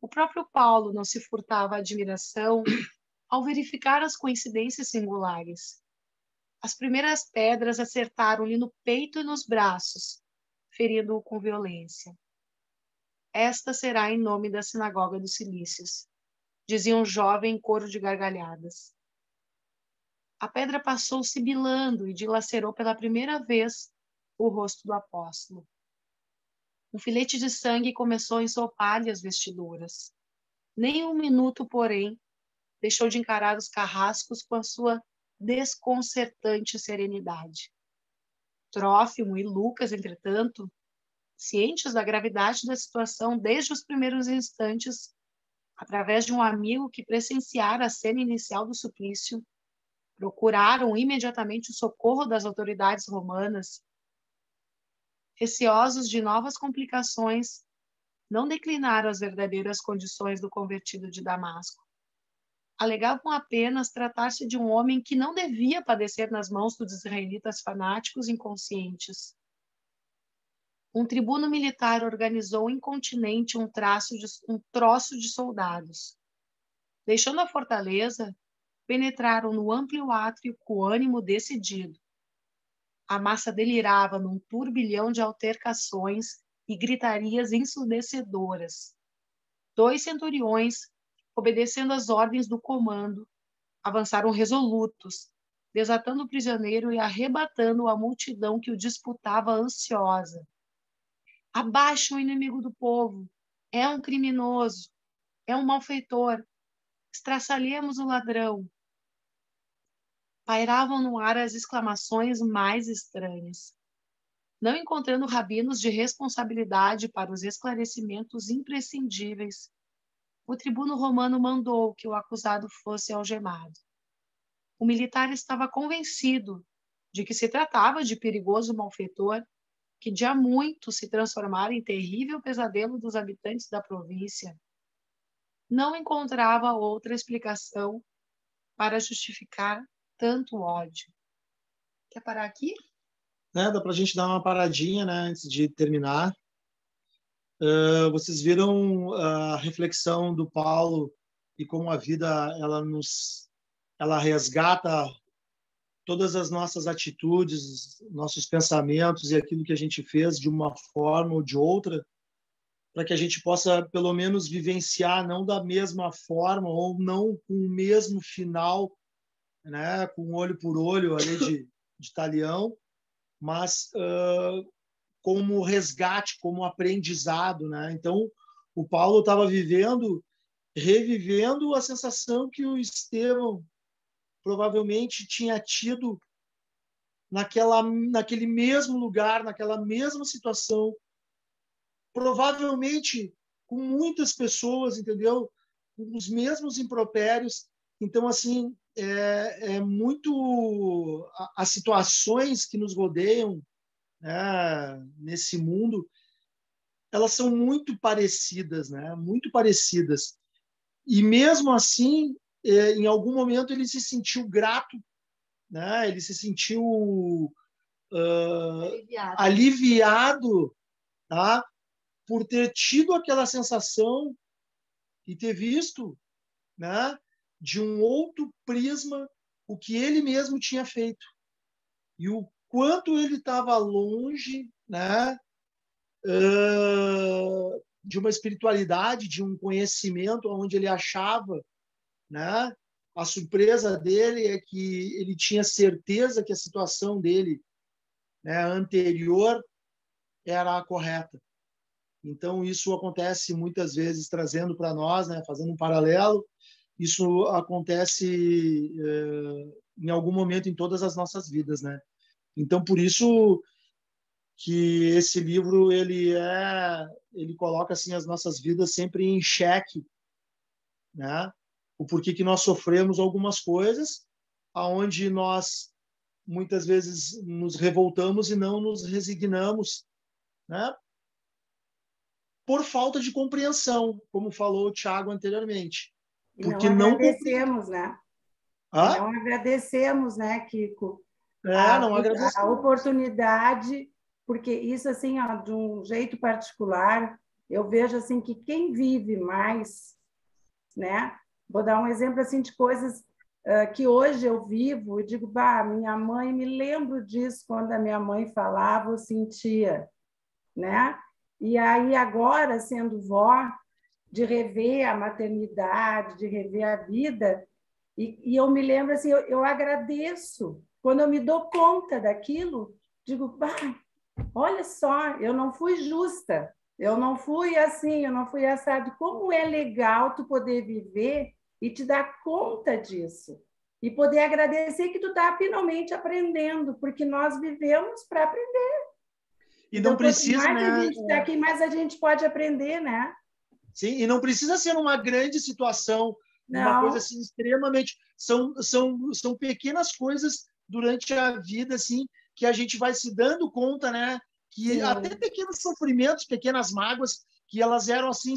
O próprio Paulo não se furtava à admiração ao verificar as coincidências singulares. As primeiras pedras acertaram-lhe no peito e nos braços, ferindo-o com violência. Esta será em nome da sinagoga dos Cilícios, dizia um jovem coro de gargalhadas. A pedra passou sibilando e dilacerou pela primeira vez o rosto do apóstolo. Um filete de sangue começou a ensopar-lhe as vestiduras. Nem um minuto, porém, deixou de encarar os carrascos com a sua desconcertante serenidade. Trófimo e Lucas, entretanto, cientes da gravidade da situação desde os primeiros instantes, através de um amigo que presenciara a cena inicial do suplício, procuraram imediatamente o socorro das autoridades romanas. Receosos de novas complicações, não declinaram as verdadeiras condições do convertido de Damasco. Alegavam apenas tratar-se de um homem que não devia padecer nas mãos dos israelitas fanáticos inconscientes. Um tribuno militar organizou incontinenti um troço de soldados. Deixando a fortaleza, penetraram no amplo átrio com ânimo decidido. A massa delirava num turbilhão de altercações e gritarias ensurdecedoras. 2 centuriões, obedecendo às ordens do comando, avançaram resolutos, desatando o prisioneiro e arrebatando a multidão que o disputava ansiosa. Abaixo o inimigo do povo! É um criminoso! É um malfeitor! Estraçalhemos o ladrão! Pairavam no ar as exclamações mais estranhas. Não encontrando rabinos de responsabilidade para os esclarecimentos imprescindíveis, o tribuno romano mandou que o acusado fosse algemado. O militar estava convencido de que se tratava de perigoso malfeitor que de há muito se transformara em terrível pesadelo dos habitantes da província. Não encontrava outra explicação para justificar tanto ódio. Quer parar aqui? Dá para a gente dar uma paradinha, né, antes de terminar. Vocês viram a reflexão do Paulo e como a vida ela resgata todas as nossas atitudes, nossos pensamentos e aquilo que a gente fez de uma forma ou de outra, para que a gente possa pelo menos vivenciar não da mesma forma ou não com o mesmo final, né, com olho por olho ali de talião, mas como resgate, como aprendizado, né? Então, o Paulo estava revivendo a sensação que o Estevão provavelmente tinha tido naquele mesmo lugar, naquela mesma situação, provavelmente com muitas pessoas, entendeu? Com os mesmos impropérios. Então, assim, é muito as situações que nos rodeiam, né, nesse mundo, elas são muito parecidas, né? Muito parecidas. E mesmo assim, em algum momento ele se sentiu grato, né? Ele se sentiu aliviado, tá? Por ter tido aquela sensação e ter visto, né, de um outro prisma o que ele mesmo tinha feito e o quanto ele estava longe, né, de uma espiritualidade, de um conhecimento onde ele achava, né, a surpresa dele é que ele tinha certeza que a situação dele, né, anterior era a correta. Então, isso acontece muitas vezes trazendo para nós, né, fazendo um paralelo, isso acontece em algum momento em todas as nossas vidas, né? Então, por isso que esse livro ele coloca assim as nossas vidas sempre em xeque, né? O porquê que nós sofremos algumas coisas, aonde nós muitas vezes nos revoltamos e não nos resignamos, né? Por falta de compreensão, como falou o Tiago anteriormente. E porque não agradecemos, né? Hã? E não agradecemos, né, Kiko? Não agradecemos. A oportunidade, porque isso, assim, ó, de um jeito particular, eu vejo assim que quem vive mais, né? Vou dar um exemplo assim de coisas que hoje eu vivo, e digo, bah, minha mãe, me lembro disso quando a minha mãe falava, eu sentia, né? E aí agora, sendo vó, de rever a maternidade, de rever a vida, e eu me lembro assim, eu agradeço quando eu me dou conta daquilo, digo, bah, olha só, eu não fui justa, eu não fui assim, eu não fui assado. Como é legal tu poder viver e te dar conta disso. E poder agradecer que tu está finalmente aprendendo, porque nós vivemos para aprender. E então, não precisa, quanto mais né? a gente está aqui, mais a gente pode aprender, né? Sim, e não precisa ser uma grande situação, uma Não. coisa assim extremamente. São pequenas coisas durante a vida, assim, que a gente vai se dando conta, né? Que Sim. até pequenos sofrimentos, pequenas mágoas, que elas eram assim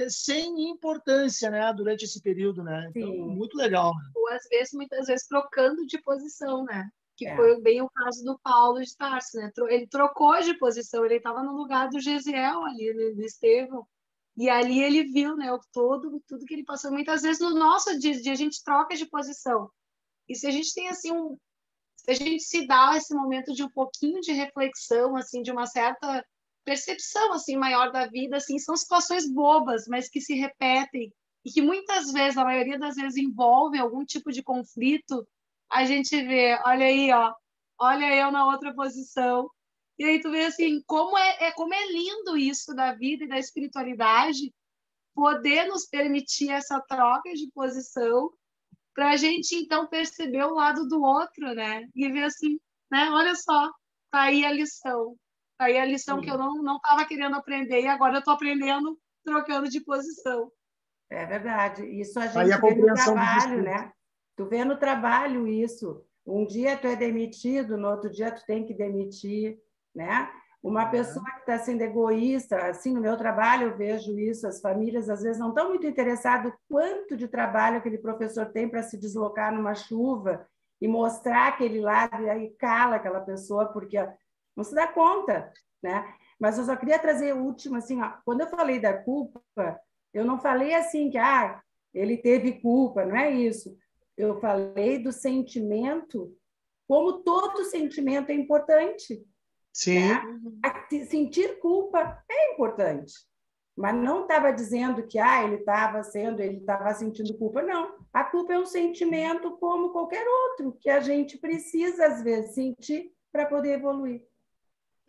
sem importância, né? Durante esse período, né? Então, Sim. muito legal. Né? Ou às vezes, muitas vezes, trocando de posição, né? Que foi bem o caso do Paulo de Tarso, né? Ele trocou de posição, ele estava no lugar do Gesiel ali, do Estevão. E ali ele viu, né, tudo que ele passou. Muitas vezes no nosso dia a dia a gente troca de posição. E se a gente tem assim se a gente se dá esse momento de um pouquinho de reflexão, assim, de uma certa percepção assim maior da vida, assim, são situações bobas, mas que se repetem e que muitas vezes, a maioria das vezes, envolvem algum tipo de conflito. A gente vê, olha aí, ó, olha eu na outra posição. E aí tu vê assim, como é lindo isso da vida e da espiritualidade, poder nos permitir essa troca de posição para a gente, então, perceber o lado do outro, né? E ver assim, né? Olha só, tá aí a lição. Tá aí a lição que eu não estava querendo aprender e agora eu estou aprendendo trocando de posição. É verdade. Isso a gente Aí a vê no compreensão trabalho, né? Tu vê no trabalho isso. Um dia tu é demitido, no outro dia tu tem que demitir, né? Uma pessoa que está sendo egoísta, assim, no meu trabalho eu vejo isso, as famílias às vezes não estão muito interessadas quanto de trabalho aquele professor tem para se deslocar numa chuva e mostrar aquele lado, e aí cala aquela pessoa, porque não se dá conta, né? Mas eu só queria trazer o último, assim, ó, quando eu falei da culpa, eu não falei assim que ele teve culpa, não é isso. Eu falei do sentimento, como todo sentimento é importante. Sim. Né? Sentir culpa é importante, mas não estava dizendo que ele estava sentindo culpa, não. A culpa é um sentimento como qualquer outro, que a gente precisa, às vezes, sentir para poder evoluir.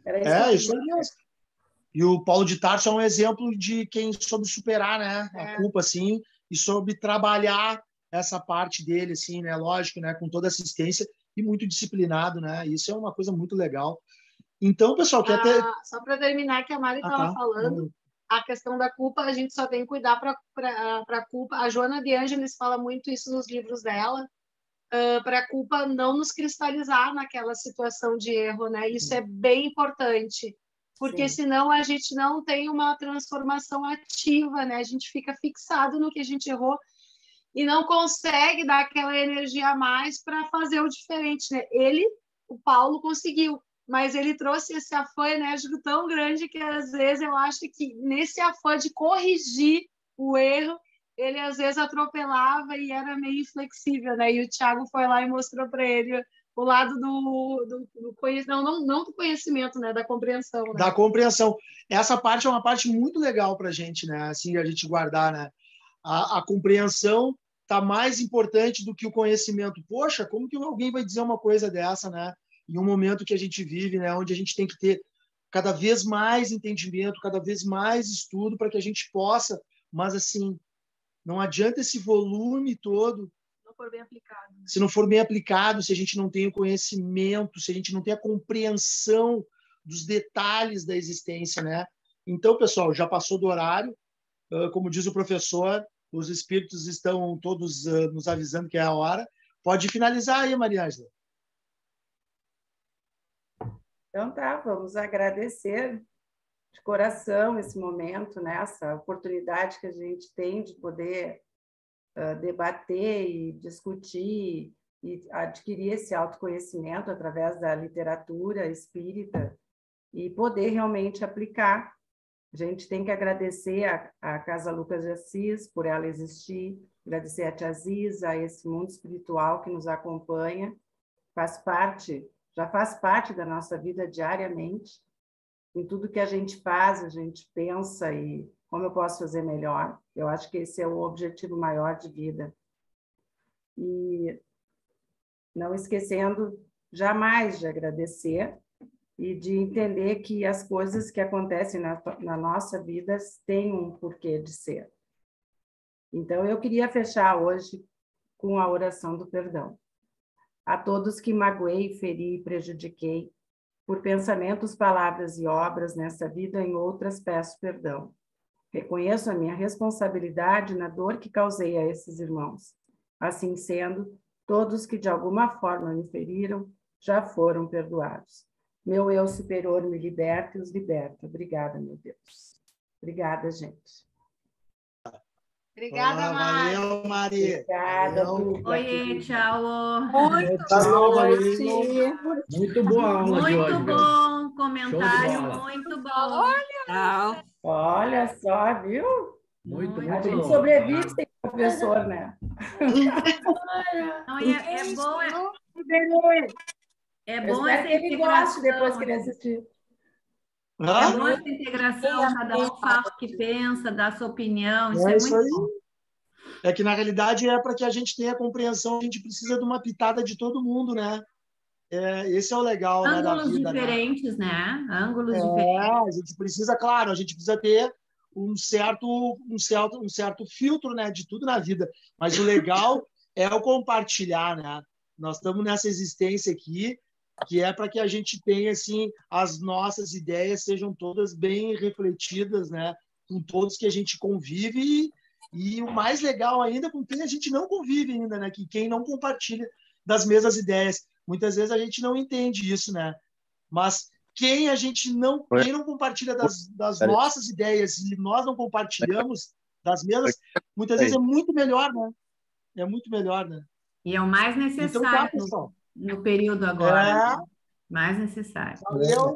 Era isso isso aí mesmo. E o Paulo de Tarso é um exemplo de quem soube superar, né, a culpa, assim, e soube trabalhar essa parte dele, assim, né, lógico, né, com toda assistência e muito disciplinado, né, isso é uma coisa muito legal. Então, pessoal, quer ter... Só para terminar, que a Mari estava falando, a questão da culpa, a gente só tem que cuidar para a culpa. A Joana de Ângeles fala muito isso nos livros dela, para a culpa não nos cristalizar naquela situação de erro, né? Isso é bem importante, porque senão a gente não tem uma transformação ativa, né? A gente fica fixado no que a gente errou e não consegue dar aquela energia a mais para fazer o diferente, né? O Paulo conseguiu. mas ele trouxe esse afã enérgico tão grande que, às vezes, eu acho que nesse afã de corrigir o erro, ele, às vezes, atropelava e era meio inflexível, né? E o Thiago foi lá e mostrou para ele o lado do conhecimento, não do conhecimento, né? Da compreensão. Né? Da compreensão. Essa parte é uma parte muito legal para a gente, né? Assim, a gente guardar, né? A compreensão está mais importante do que o conhecimento. Poxa, como que alguém vai dizer uma coisa dessa, né? Em um momento que a gente vive, né? Onde a gente tem que ter cada vez mais entendimento, cada vez mais estudo para que a gente possa, mas assim, não adianta esse volume todo for bem aplicado. Se não for bem aplicado, se a gente não tem o conhecimento, se a gente não tem a compreensão dos detalhes da existência, né? Então, pessoal, já passou do horário. Como diz o professor, os espíritos estão todos nos avisando que é a hora. Pode finalizar aí, Maria Ângela. Então tá, vamos agradecer de coração esse momento, né? Essa oportunidade que a gente tem de poder debater e discutir e adquirir esse autoconhecimento através da literatura espírita e poder realmente aplicar. A gente tem que agradecer a Casa Lucas de Assis por ela existir, agradecer a Tia Ziza, a esse mundo espiritual que nos acompanha, já faz parte da nossa vida diariamente. Em tudo que a gente faz, a gente pensa e como eu posso fazer melhor. Eu acho que esse é o objetivo maior de vida. E não esquecendo jamais de agradecer e de entender que as coisas que acontecem na nossa vida têm um porquê de ser. Então, eu queria fechar hoje com a oração do perdão. A todos que magoei, feri e prejudiquei, por pensamentos, palavras e obras nessa vida, em outras peço perdão. Reconheço a minha responsabilidade na dor que causei a esses irmãos. Assim sendo, todos que de alguma forma me feriram já foram perdoados. Meu eu superior me liberta e os liberta. Obrigada, meu Deus. Obrigada, gente. Obrigada, Mari. Valeu, Mari. Obrigada, Dupla. Oi, tchau. Tchau, valeu. Muito boa a aula de hoje. Muito bom comentário, muito bom. Tchau. Olha só, viu? Muito A gente bom. sobrevive sem professor, né? Não, é bom, é bom Espero que ele goste depois que ele assistir. É bom essa integração, cada um fala o que pensa, dá a sua opinião, isso é isso muito aí. bom. É que, na realidade, para que a gente tenha compreensão, a gente precisa de uma pitada de todo mundo, né? Esse é o legal, né, da Ângulos vida, diferentes, né? Ângulos né? diferentes. A gente precisa, claro, a gente precisa ter um certo filtro, né, de tudo na vida. Mas o legal é o compartilhar, né? Nós estamos nessa existência aqui, que é para que a gente tenha, assim, as nossas ideias sejam todas bem refletidas, né? Com todos que a gente convive e o mais legal ainda com quem a gente não convive ainda, né? Que quem não compartilha das mesmas ideias. Muitas vezes a gente não entende isso, né? Mas quem não compartilha das nossas ideias e nós não compartilhamos das mesmas, muitas vezes é muito melhor, né? É muito melhor, né? E é o mais Então, necessário pessoal. no período agora. Né? Mais necessário. Valeu.